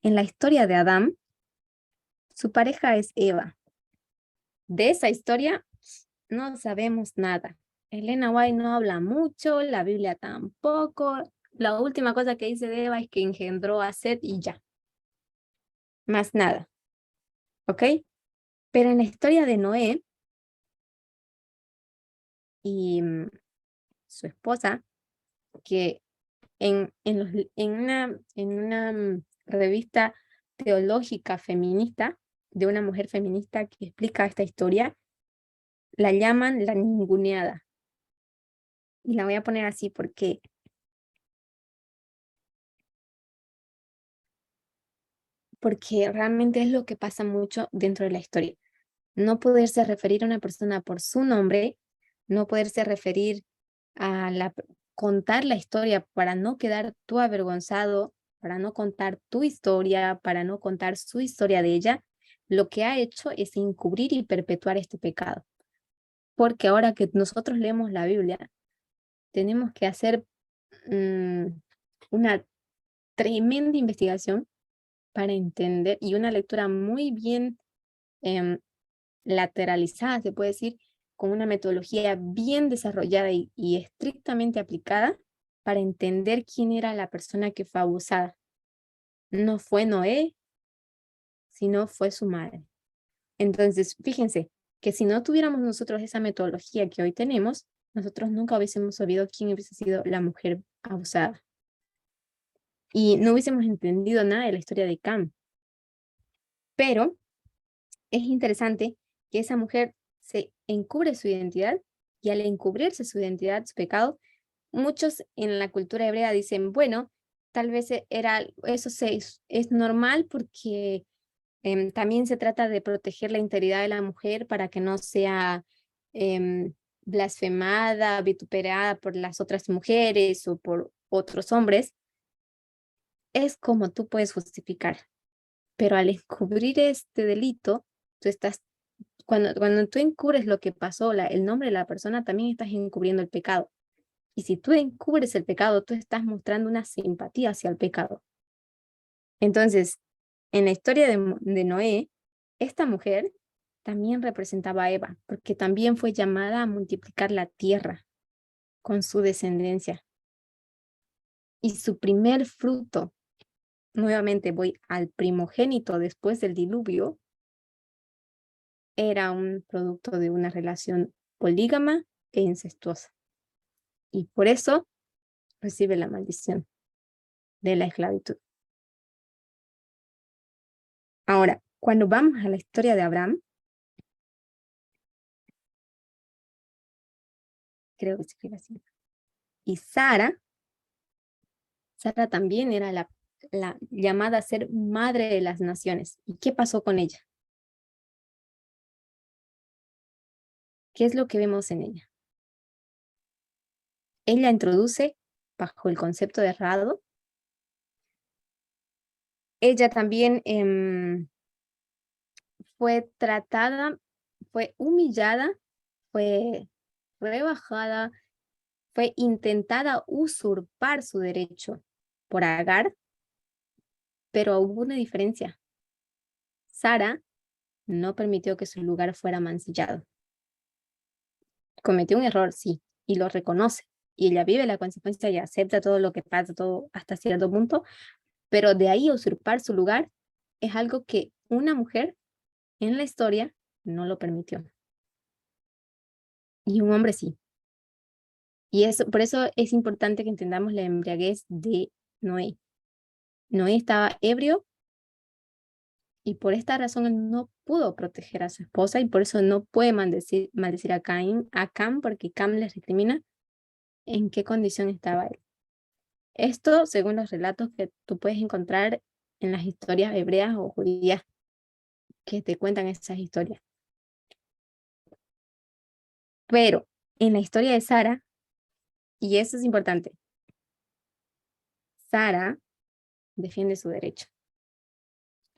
En la historia de Adán, su pareja es Eva. De esa historia no sabemos nada. Elena White no habla mucho, la Biblia tampoco. La última cosa que dice de Eva es que engendró a Set y ya. Más nada. ¿Ok? Pero en la historia de Noé y su esposa, que en una revista teológica feminista, de una mujer feminista que explica esta historia, la llaman la ninguneada. Y la voy a poner así porque realmente es lo que pasa mucho dentro de la historia. No poderse referir a una persona por su nombre, no poderse referir contar la historia para no quedar tú avergonzado, para no contar tu historia, para no contar su historia de ella, lo que ha hecho es encubrir y perpetuar este pecado. Porque ahora que nosotros leemos la Biblia, tenemos que hacer una tremenda investigación para entender, y una lectura muy bien lateralizada, se puede decir, con una metodología bien desarrollada y estrictamente aplicada para entender quién era la persona que fue abusada. No fue Noé, sino fue su madre. Entonces, fíjense que si no tuviéramos nosotros esa metodología que hoy tenemos, nosotros nunca hubiésemos sabido quién hubiese sido la mujer abusada. Y no hubiésemos entendido nada de la historia de Cam. Pero es interesante que esa mujer se encubre su identidad, y al encubrirse su identidad, su pecado, muchos en la cultura hebrea dicen, bueno, tal vez eso es normal porque también se trata de proteger la integridad de la mujer para que no sea blasfemada, vituperada por las otras mujeres o por otros hombres. Es como tú puedes justificar. Pero al encubrir este delito, tú estás, cuando tú encubres lo que pasó, el nombre de la persona, también estás encubriendo el pecado. Y si tú encubres el pecado, tú estás mostrando una simpatía hacia el pecado. Entonces, en la historia de Noé, esta mujer también representaba a Eva, porque también fue llamada a multiplicar la tierra con su descendencia. Y su primer fruto, nuevamente voy al primogénito después del diluvio, era un producto de una relación polígama e incestuosa. Y por eso recibe la maldición de la esclavitud. Ahora, cuando vamos a la historia de Abraham, creo que se escribe así. Y Sara también era la llamada a ser madre de las naciones. ¿Y qué pasó con ella? ¿Qué es lo que vemos en ella? Ella introduce bajo el concepto de errado. Ella también fue tratada, fue humillada, fue rebajada, fue intentada usurpar su derecho por Agar, pero hubo una diferencia. Sara no permitió que su lugar fuera mancillado. Cometió un error, sí, y lo reconoce, y ella vive la consecuencia y acepta todo lo que pasa, todo hasta cierto punto, pero de ahí usurpar su lugar es algo que una mujer en la historia no lo permitió. Y un hombre sí. Y por eso es importante que entendamos la embriaguez de Noé. Noé estaba ebrio y por esta razón él no pudo proteger a su esposa y por eso no puede maldecir a Cam, porque Cam les recrimina en qué condición estaba él. Esto según los relatos que tú puedes encontrar en las historias hebreas o judías que te cuentan esas historias. Pero en la historia de Sara, y eso es importante, Sara defiende su derecho.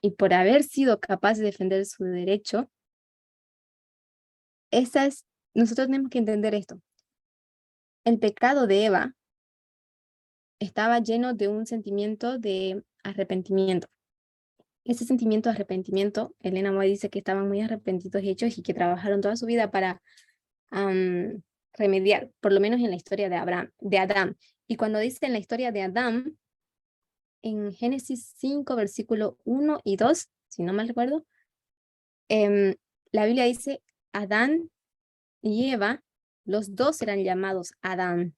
Y por haber sido capaz de defender su derecho, nosotros tenemos que entender esto. El pecado de Eva estaba lleno de un sentimiento de arrepentimiento. Ese sentimiento de arrepentimiento, Elena White dice que estaban muy arrepentidos y hechos y que trabajaron toda su vida para remediar, por lo menos en la historia de Adán. Y cuando dice en la historia de Adán, en Génesis 5, versículo 1 y 2, si no mal recuerdo, la Biblia dice, Adán y Eva, los dos eran llamados Adán.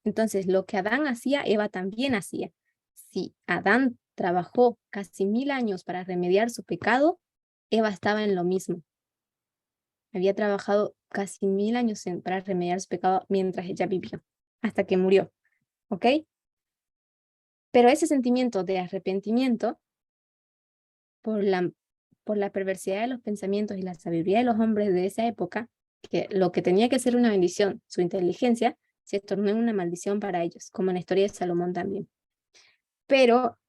Entonces, lo que Adán hacía, Eva también hacía. Si Adán trabajó casi 1000 años para remediar su pecado, Eva estaba en lo mismo. Había trabajado casi 1000 años para remediar su pecado mientras ella vivió, hasta que murió. ¿Ok? Pero ese sentimiento de arrepentimiento, por la perversidad de los pensamientos y la sabiduría de los hombres de esa época, que lo que tenía que ser una bendición, su inteligencia, se tornó en una maldición para ellos, como en la historia de Salomón también. Pero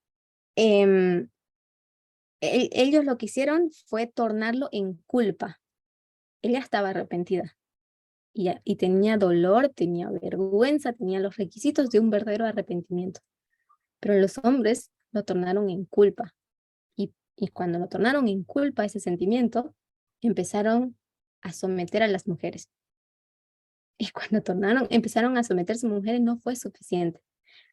ellos lo que hicieron fue tornarlo en culpa. Ella estaba arrepentida y tenía dolor, tenía vergüenza, tenía los requisitos de un verdadero arrepentimiento. Pero los hombres lo tornaron en culpa. Y cuando lo tornaron en culpa, ese sentimiento, empezaron a someter a las mujeres. Y cuando empezaron a someterse a mujeres, no fue suficiente.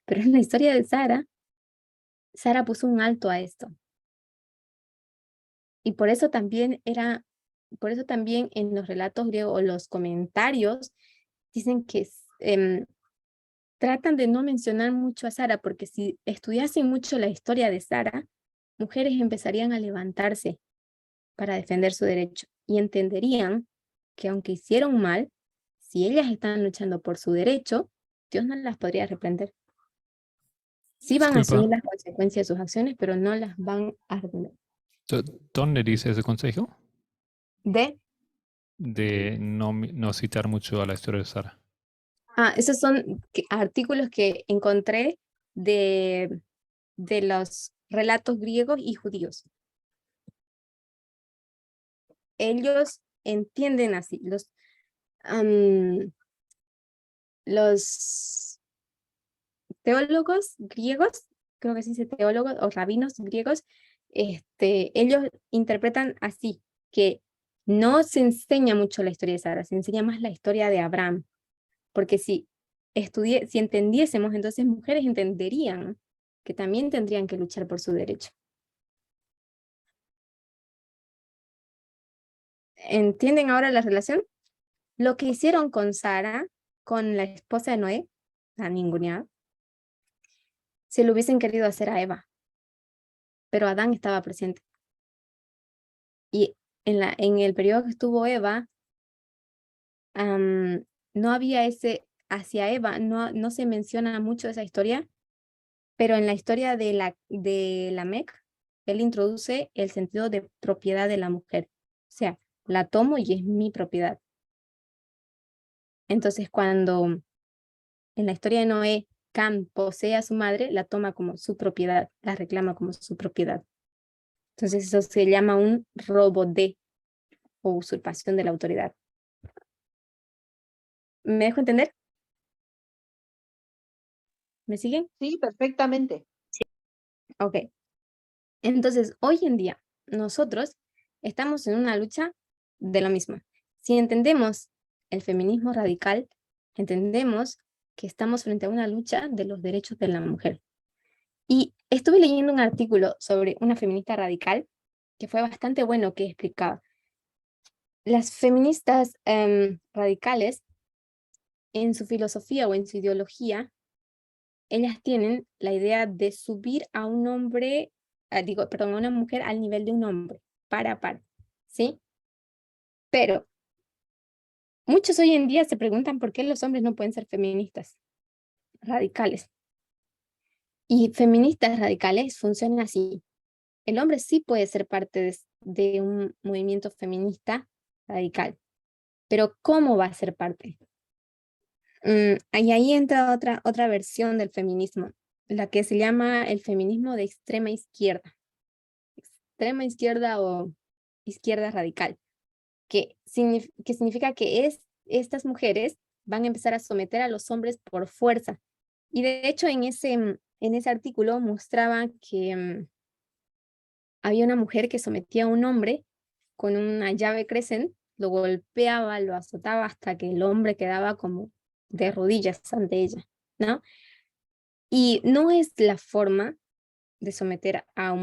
Pero en la historia de Sara puso un alto a esto. Y por eso también en los relatos griegos o los comentarios dicen que tratan de no mencionar mucho a Sara, porque si estudiasen mucho la historia de Sara, mujeres empezarían a levantarse para defender su derecho y entenderían que aunque hicieron mal, si ellas están luchando por su derecho, Dios no las podría reprender. Sí van a asumir las consecuencias de sus acciones, pero no las van a reprender. ¿Dónde dice ese consejo? ¿De? De no citar mucho a la historia de Sara. Esos son artículos que encontré de los relatos griegos y judíos. Ellos entienden así. Los teólogos griegos, creo que se dice teólogos o rabinos griegos, ellos interpretan así, que no se enseña mucho la historia de Sara, se enseña más la historia de Abraham. Porque si entendiésemos, entonces mujeres entenderían que también tendrían que luchar por su derecho. ¿Entienden ahora la relación? Lo que hicieron con Sara, con la esposa de Noé, la ninguneada, se lo hubiesen querido hacer a Eva, pero Adán estaba presente. Y en el periodo que estuvo Eva, no había hacia Eva, no se menciona mucho esa historia, pero en la historia de Lamec, él introduce el sentido de propiedad de la mujer. O sea, la tomo y es mi propiedad. Entonces, cuando en la historia de Noé, Cam posee a su madre, la toma como su propiedad, la reclama como su propiedad. Entonces, eso se llama un robo de o usurpación de la autoridad. ¿Me dejo entender? ¿Me siguen? Sí, perfectamente. Ok. Entonces, hoy en día, nosotros estamos en una lucha de lo mismo. Si entendemos el feminismo radical, entendemos que estamos frente a una lucha de los derechos de la mujer. Y estuve leyendo un artículo sobre una feminista radical que fue bastante bueno, que explicaba. Las feministas radicales, en su filosofía o en su ideología, ellas tienen la idea de subir a un hombre, a una mujer al nivel de un hombre, par a par, ¿sí? Pero muchos hoy en día se preguntan por qué los hombres no pueden ser feministas radicales. Y feministas radicales funcionan así. El hombre sí puede ser parte de un movimiento feminista radical, Pero ¿cómo va a ser parte? Y ahí entra otra versión del feminismo, la que se llama el feminismo de extrema izquierda o izquierda radical, que significa que estas mujeres van a empezar a someter a los hombres por fuerza. Y de hecho en ese artículo mostraba que había una mujer que sometía a un hombre con una llave Crescent, lo golpeaba, lo azotaba hasta que el hombre quedaba como de rodillas ante ella, ¿no? Y no es la forma de someter a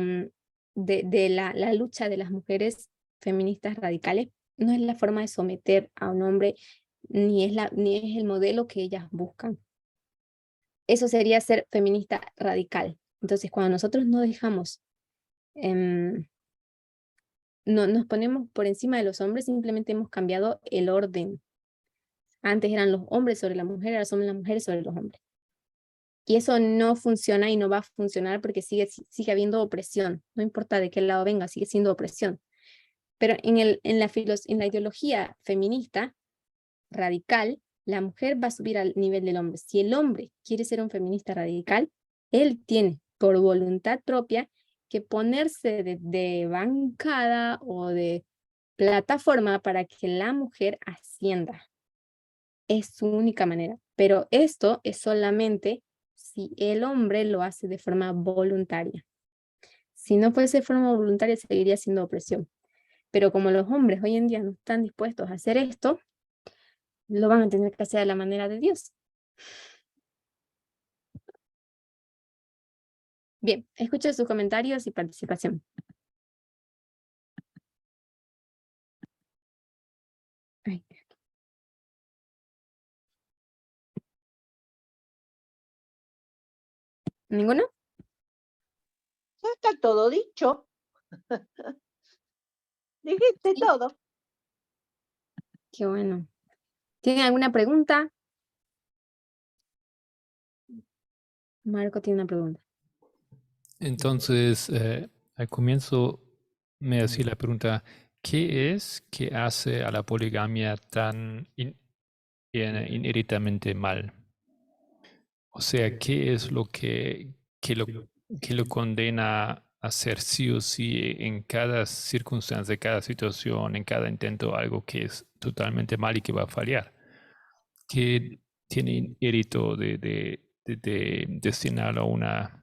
la lucha de las mujeres feministas radicales, no es la forma de someter a un hombre, ni es el modelo que ellas buscan. Eso sería ser feminista radical. Entonces, cuando nosotros no dejamos, no nos ponemos por encima de los hombres, simplemente hemos cambiado el orden. Antes eran los hombres sobre la mujer, ahora son las mujeres sobre los hombres. Y eso no funciona y no va a funcionar porque sigue habiendo opresión. No importa de qué lado venga, sigue siendo opresión. Pero en la ideología feminista radical, la mujer va a subir al nivel del hombre. Si el hombre quiere ser un feminista radical, él tiene por voluntad propia que ponerse de bancada o de plataforma para que la mujer ascienda. Es su única manera. Pero esto es solamente si el hombre lo hace de forma voluntaria. Si no fuese de forma voluntaria, seguiría siendo opresión. Pero como los hombres hoy en día no están dispuestos a hacer esto, lo van a tener que hacer a la manera de Dios. Bien, escucho sus comentarios y participación. Ay. ¿Ninguno? Ya está todo dicho. Dijiste Sí. todo. Qué bueno. ¿Tienen alguna pregunta? Marco tiene una pregunta. Entonces, al comienzo me hacía la pregunta, ¿qué es que hace a la poligamia tan ineritamente mal? O sea, ¿qué es lo que lo condena a hacer sí o sí en cada circunstancia, cada situación, en cada intento, algo que es totalmente mal y que va a fallar? ¿Qué tiene inerito de destinarlo a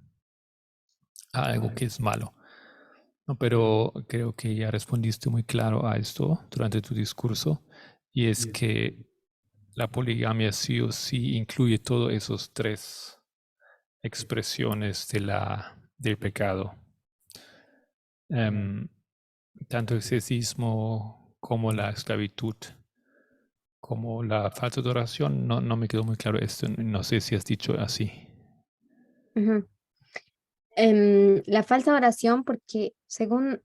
algo que es malo? No, pero creo que ya respondiste muy claro a esto durante tu discurso, y es que la poligamia sí o sí incluye todos esos tres expresiones del pecado. Tanto el sexismo como la esclavitud, como la falsa adoración. No me quedó muy claro esto, no sé si has dicho así. Ujú. La falsa oración, porque según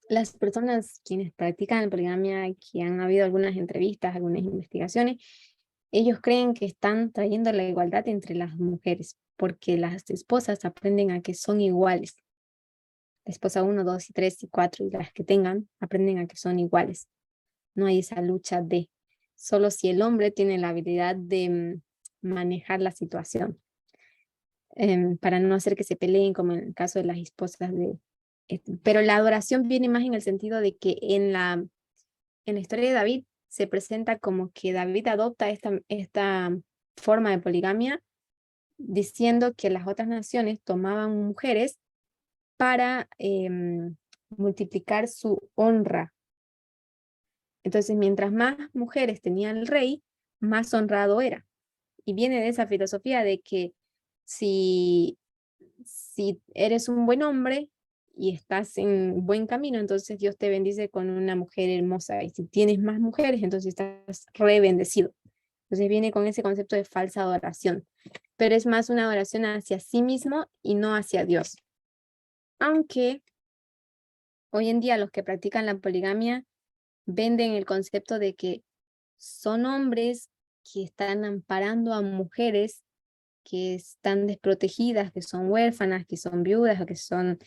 las personas quienes practican la poligamia, que han habido algunas entrevistas, algunas investigaciones, ellos creen que están trayendo la igualdad entre las mujeres, porque las esposas aprenden a que son iguales. La esposa 1, 2 y 3 y 4 y las que tengan aprenden a que son iguales. No hay esa lucha de, solo si el hombre tiene la habilidad de manejar la situación, para no hacer que se peleen como en el caso de las esposas de... Pero la adoración viene más en el sentido de que en la historia de David se presenta como que David adopta esta forma de poligamia diciendo que las otras naciones tomaban mujeres para multiplicar su honra. Entonces, mientras más mujeres tenía el rey, más honrado era. Y viene de esa filosofía de que si eres un buen hombre y estás en buen camino, entonces Dios te bendice con una mujer hermosa. Y si tienes más mujeres, entonces estás re bendecido. Entonces viene con ese concepto de falsa adoración. Pero es más una adoración hacia sí mismo y no hacia Dios. Aunque hoy en día los que practican la poligamia venden el concepto de que son hombres que están amparando a mujeres que están desprotegidas, que son huérfanas, que son viudas o que son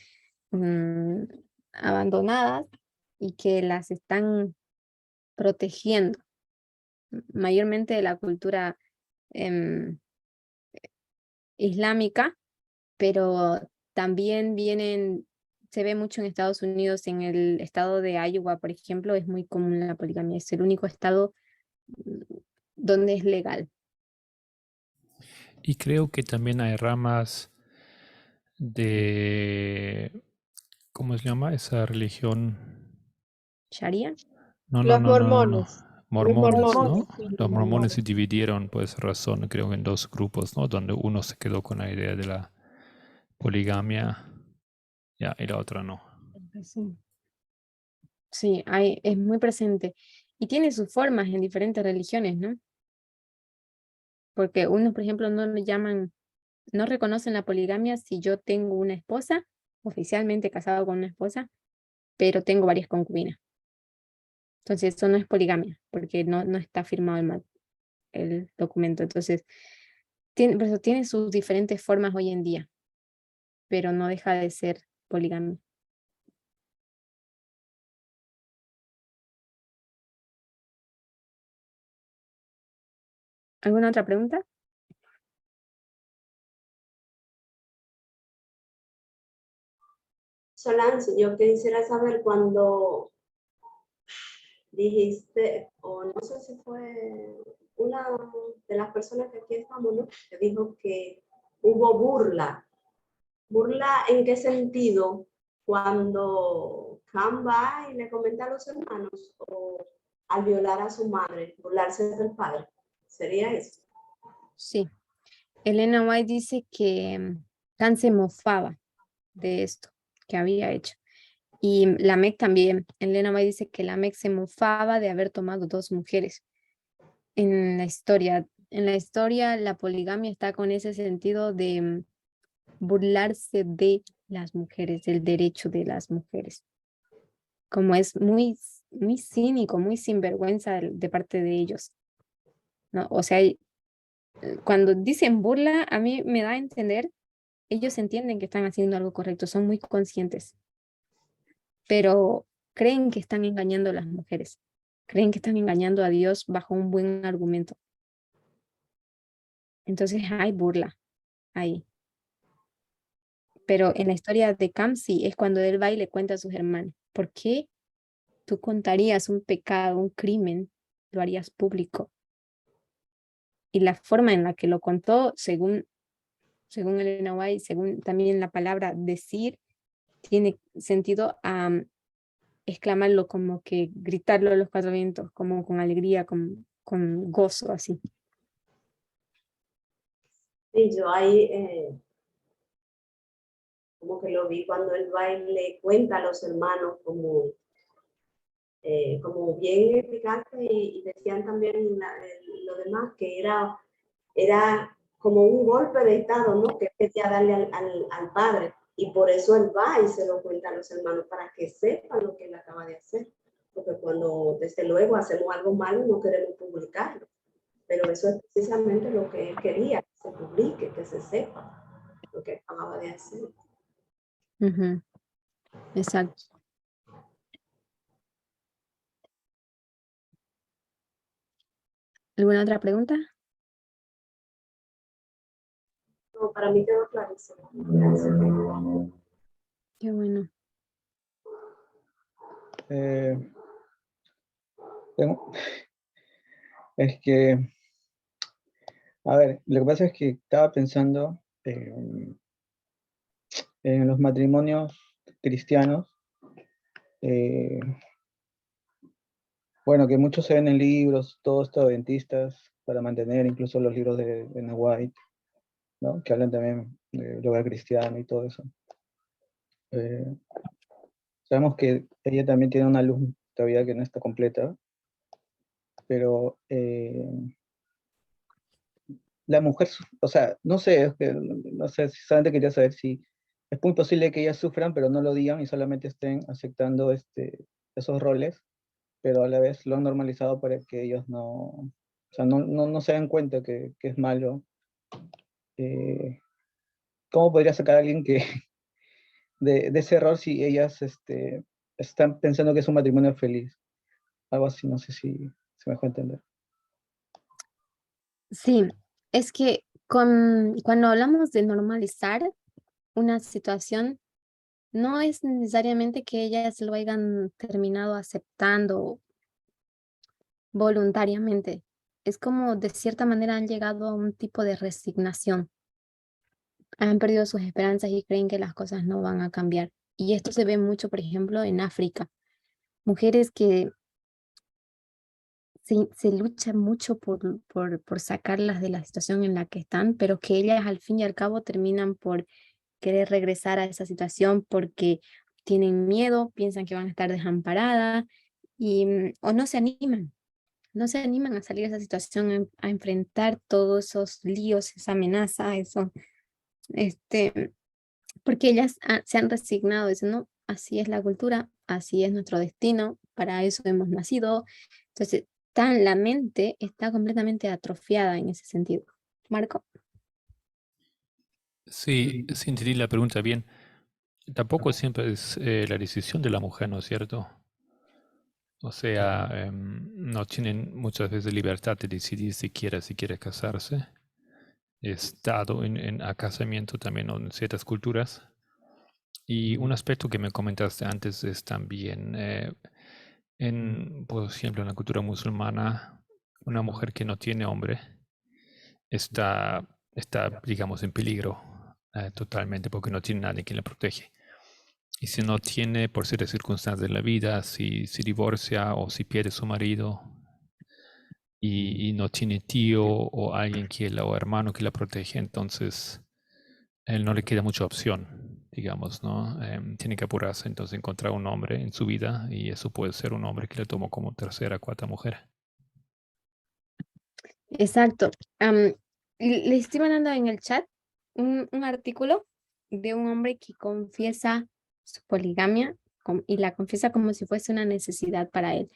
abandonadas y que las están protegiendo. mayormente de la cultura islámica, pero también se ve mucho en Estados Unidos, en el estado de Iowa, por ejemplo, es muy común la poligamia, es el único estado donde es legal. Y creo que también hay ramas de, ¿cómo se llama esa religión? ¿Sharia? No, Los mormones. Mormones, ¿no? mormones. Los mormones se dividieron por esa razón, creo, en dos grupos, ¿no? Donde uno se quedó con la idea de la poligamia, ya, y la otra no. Sí, sí, es muy presente. Y tiene sus formas en diferentes religiones, ¿no? Porque unos, por ejemplo, no reconocen la poligamia si yo tengo una esposa, oficialmente casado con una esposa, pero tengo varias concubinas. Entonces eso no es poligamia, porque no está firmado el documento. Entonces, por eso tiene sus diferentes formas hoy en día, pero no deja de ser poligamia. ¿Alguna otra pregunta? Solange, yo quisiera saber cuando dijiste, o no sé si fue una de las personas que aquí estamos, ¿no? Que dijo que hubo burla. ¿Burla en qué sentido? Cuando Cam va y le comenta a los hermanos, o al violar a su madre, burlarse del padre. ¿Sería eso? Sí. Elena White dice que Khan se mofaba de esto que había hecho. Y Lamech también. Elena White dice que Lamech se mofaba de haber tomado 2 mujeres. En la historia, la poligamia está con ese sentido de burlarse de las mujeres, del derecho de las mujeres. Como es muy, muy cínico, muy sinvergüenza de parte de ellos, ¿no? O sea, cuando dicen burla, a mí me da a entender, ellos entienden que están haciendo algo correcto, son muy conscientes, pero creen que están engañando a las mujeres, creen que están engañando a Dios bajo un buen argumento. Entonces hay burla ahí. Pero en la historia de Kamsi es cuando él va y le cuenta a sus hermanos, ¿por qué tú contarías un pecado, un crimen, lo harías público? Y la forma en la que lo contó, según Elena White, según también la palabra decir, tiene sentido a exclamarlo, como que gritarlo a los 4 vientos, como con alegría, con gozo, así. Y yo ahí como que lo vi cuando él va y le cuenta a los hermanos como bien explicante, y decían también lo demás, que era como un golpe de estado, ¿no? Que quería darle al padre, y por eso él va y se lo cuenta a los hermanos, para que sepan lo que él acaba de hacer, porque cuando desde luego hacemos algo malo no queremos publicarlo, pero eso es precisamente lo que él quería, que se publique, que se sepa lo que acababa de hacer. Uh-huh. Exacto. ¿Alguna otra pregunta? No, para mí quedó clarísimo. Gracias. Qué bueno. Es que, a ver, lo que pasa es que estaba pensando en los matrimonios cristianos, bueno, que muchos se ven en libros, todos estos adventistas, para mantener incluso los libros de Ellen White, ¿no? Que hablan también del hogar cristiano y todo eso. Sabemos que ella también tiene una luz todavía que no está completa, pero la mujer, o sea, no sé, es que, no sé, solamente quería saber si es muy posible que ellas sufran, pero no lo digan y solamente estén aceptando esos roles, pero a la vez lo han normalizado para que ellos no, o sea, no se den cuenta que es malo. ¿Cómo podría sacar a alguien que de ese error si ellas están pensando que es un matrimonio feliz? Algo así, no sé si se me dejó entender. Sí, es que cuando hablamos de normalizar una situación, no es necesariamente que ellas lo hayan terminado aceptando voluntariamente. Es como de cierta manera han llegado a un tipo de resignación. Han perdido sus esperanzas y creen que las cosas no van a cambiar. Y esto se ve mucho, por ejemplo, en África. Mujeres que se lucha mucho por sacarlas de la situación en la que están, pero que ellas al fin y al cabo terminan por querer regresar a esa situación porque tienen miedo, piensan que van a estar desamparadas o no se animan a salir de esa situación, a enfrentar todos esos líos, esa amenaza, eso, este, porque ellas se han resignado, dicen, no, así es la cultura, así es nuestro destino, para eso hemos nacido. Entonces, la mente está completamente atrofiada en ese sentido. Marco. Sí, sí entendí la pregunta bien. Tampoco siempre es la decisión de la mujer, ¿no es cierto? O sea, no tienen muchas veces libertad de decidir si quiere casarse. Es dado a casamiento también en ciertas culturas. Y un aspecto que me comentaste antes es también, por ejemplo, en la cultura musulmana, una mujer que no tiene hombre está digamos, en peligro totalmente porque no tiene nadie que la protege. Y si no tiene, por ciertas circunstancias de la vida, si se divorcia o si pierde su marido y no tiene tío o alguien o hermano que la protege, entonces él no le queda mucha opción, digamos, ¿no? Tiene que apurarse, entonces encontrar un hombre en su vida y eso puede ser un hombre que le tomó como tercera, cuarta mujer. Exacto. Le estoy mandando en el chat un artículo de un hombre que confiesa su poligamia y la confiesa como si fuese una necesidad para él.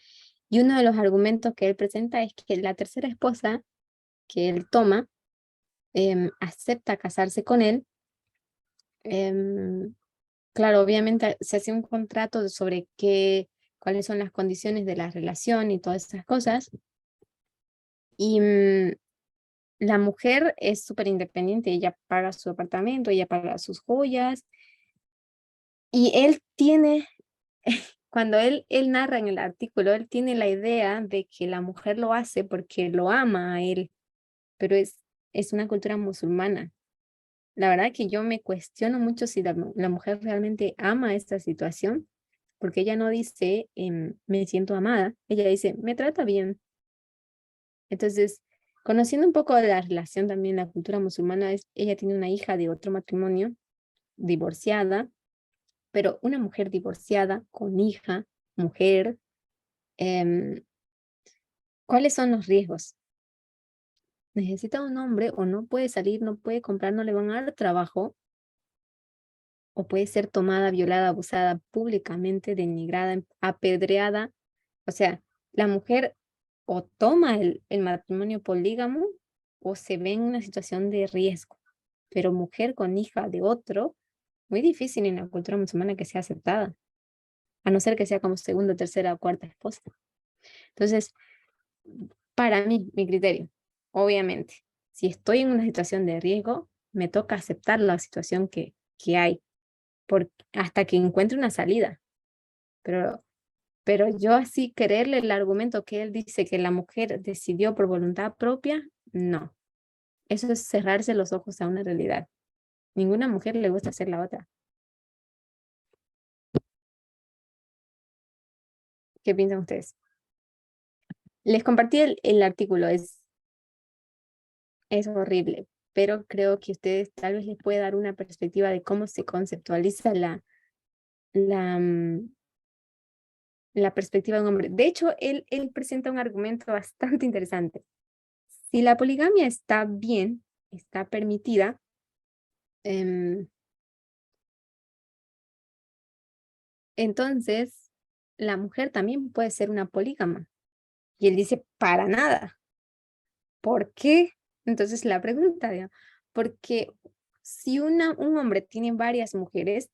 Y uno de los argumentos que él presenta es que la tercera esposa que él toma acepta casarse con él. Claro, obviamente se hace un contrato sobre cuáles son las condiciones de la relación y todas esas cosas. Y la mujer es súper independiente, ella paga su apartamento, ella paga sus joyas. Y él tiene, cuando él narra en el artículo, él tiene la idea de que la mujer lo hace porque lo ama a él, pero es una cultura musulmana. La verdad que yo me cuestiono mucho si la mujer realmente ama esta situación, porque ella no dice, me siento amada, ella dice, me trata bien. Entonces, conociendo un poco de la relación también, la cultura musulmana, ella tiene una hija de otro matrimonio, divorciada, pero una mujer divorciada, con hija, mujer, ¿cuáles son los riesgos? Necesita un hombre o no puede salir, no puede comprar, no le van a dar trabajo, o puede ser tomada, violada, abusada públicamente, denigrada, apedreada. O sea, la mujer o toma el matrimonio polígamo o se ve en una situación de riesgo. Pero mujer con hija de otro, muy difícil en la cultura musulmana que sea aceptada, a no ser que sea como segunda, tercera o cuarta esposa. Entonces, para mí, mi criterio, obviamente, si estoy en una situación de riesgo, me toca aceptar la situación que hay, hasta que encuentre una salida. Pero yo así creerle el argumento que él dice que la mujer decidió por voluntad propia, no. Eso es cerrarse los ojos a una realidad. Ninguna mujer le gusta ser la otra. ¿Qué piensan ustedes? Les compartí el artículo, es horrible, pero creo que ustedes tal vez les puede dar una perspectiva de cómo se conceptualiza la perspectiva de un hombre. De hecho, él presenta un argumento bastante interesante. Si la poligamia está bien, está permitida, entonces la mujer también puede ser una polígama. Y él dice, para nada. ¿Por qué? Entonces la pregunta, porque si un hombre tiene varias mujeres,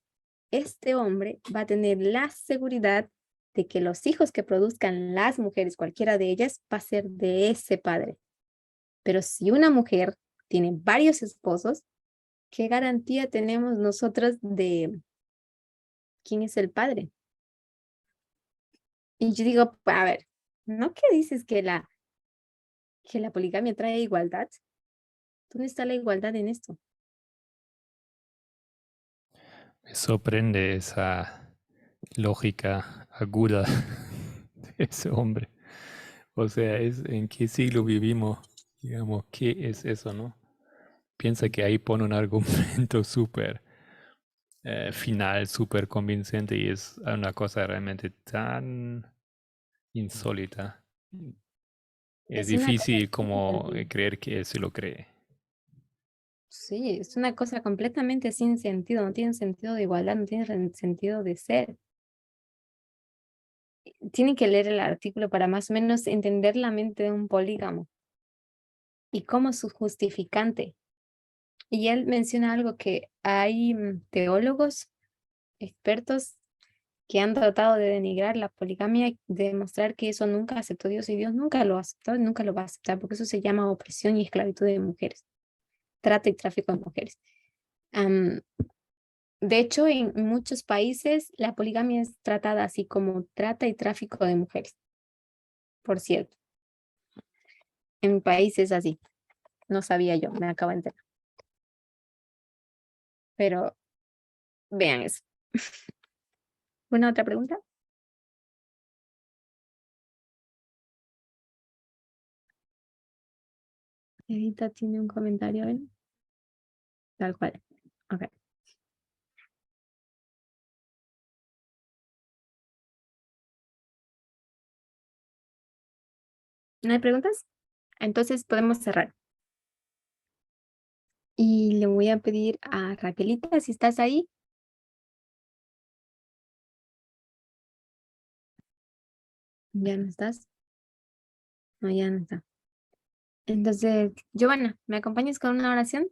este hombre va a tener la seguridad de que los hijos que produzcan las mujeres, cualquiera de ellas, va a ser de ese padre. Pero si una mujer tiene varios esposos, ¿qué garantía tenemos nosotros de quién es el padre? Y yo digo, a ver, ¿no que dices que la poligamia trae igualdad? ¿Dónde está la igualdad en esto? Me sorprende esa lógica aguda de ese hombre. O sea, ¿en qué siglo vivimos? Digamos, ¿qué es eso, no? Piensa que ahí pone un argumento súper final, súper convincente y es una cosa realmente tan insólita. Es Es una cosa difícil sin como sentido. creer que él se lo cree. Sí, es una cosa completamente sin sentido, no tiene sentido de igualdad, no tiene sentido de ser. Tienen que leer el artículo para más o menos entender la mente de un polígamo y como su justificante. Y él menciona algo que hay teólogos, expertos que han tratado de denigrar la poligamia y de demostrar que eso nunca aceptó Dios y Dios nunca lo aceptó y nunca lo va a aceptar porque eso se llama opresión y esclavitud de mujeres, trata y tráfico de mujeres. De hecho, en muchos países la poligamia es tratada así como trata y tráfico de mujeres, por cierto. En mi país es así, no sabía yo, me acabo de enterar. Pero vean eso. ¿Una otra pregunta? Evita tiene un comentario, ¿ven? Tal cual. Ok. ¿No hay preguntas? Entonces podemos cerrar. Y le voy a pedir a Raquelita, si estás ahí. ¿Ya no estás? No, ya no está. Entonces, Giovanna, ¿me acompañas con una oración?